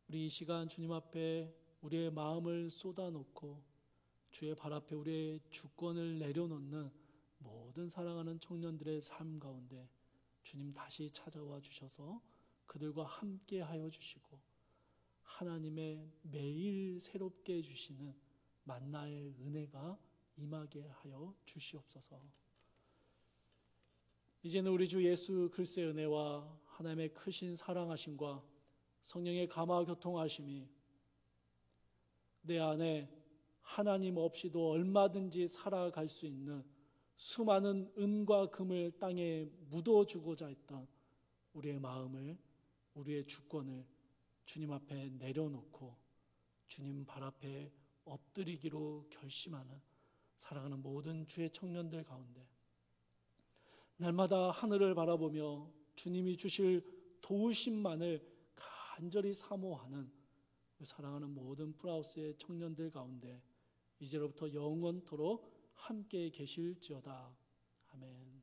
S3: 우리 이 시간 주님 앞에 우리의 마음을 쏟아놓고 주의 발 앞에 우리의 주권을 내려놓는 모든 사랑하는 청년들의 삶 가운데 주님 다시 찾아와 주셔서 그들과 함께 하여 주시고 하나님의 매일 새롭게 해주시는 만나의 은혜가 임하게 하여 주시옵소서. 이제는 우리 주 예수 그리스도의 은혜와 하나님의 크신 사랑하심과 성령의 감화 교통하심이 내 안에 하나님 없이도 얼마든지 살아갈 수 있는 수많은 은과 금을 땅에 묻어주고자 했던 우리의 마음을, 우리의 주권을 주님 앞에 내려놓고 주님 발 앞에 엎드리기로 결심하는 사랑하는 모든 주의 청년들 가운데 날마다 하늘을 바라보며 주님이 주실 도우심만을 간절히 사모하는 사랑하는 모든 프라우스의 청년들 가운데 이제로부터 영원토록 함께 계실지어다. 아멘.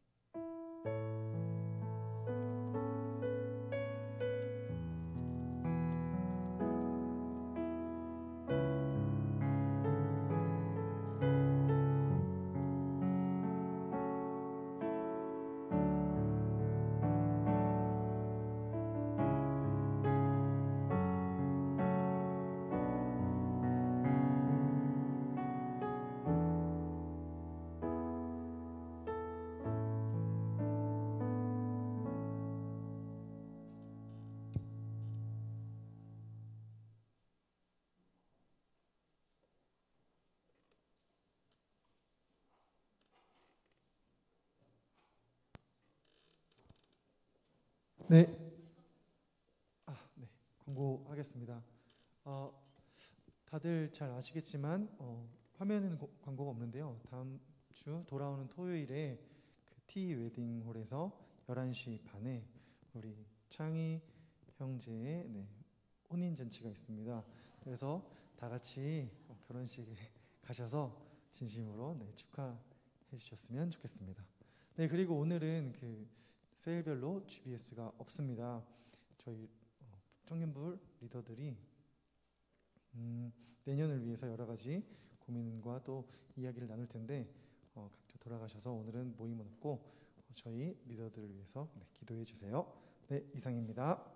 S4: 네. 네. 광고하겠습니다. 다들 잘 아시겠지만 화면에는 광고가 없는데요. 다음 주 돌아오는 토요일에 그 T 웨딩홀에서 11시 반에 우리 창희 형제의 혼인 잔치가 있습니다. 그래서 다 같이 결혼식에 가셔서 진심으로 축하해 주셨으면 좋겠습니다. 네, 그리고 오늘은 그 세일별로 GBS가 없습니다. 저희 청년부 리더들이 내년을 위해서 여러 가지 고민과 또 이야기를 나눌 텐데 각자 돌아가셔서 오늘은 모임은 없고 저희 리더들을 위해서 기도해 주세요. 네, 이상입니다.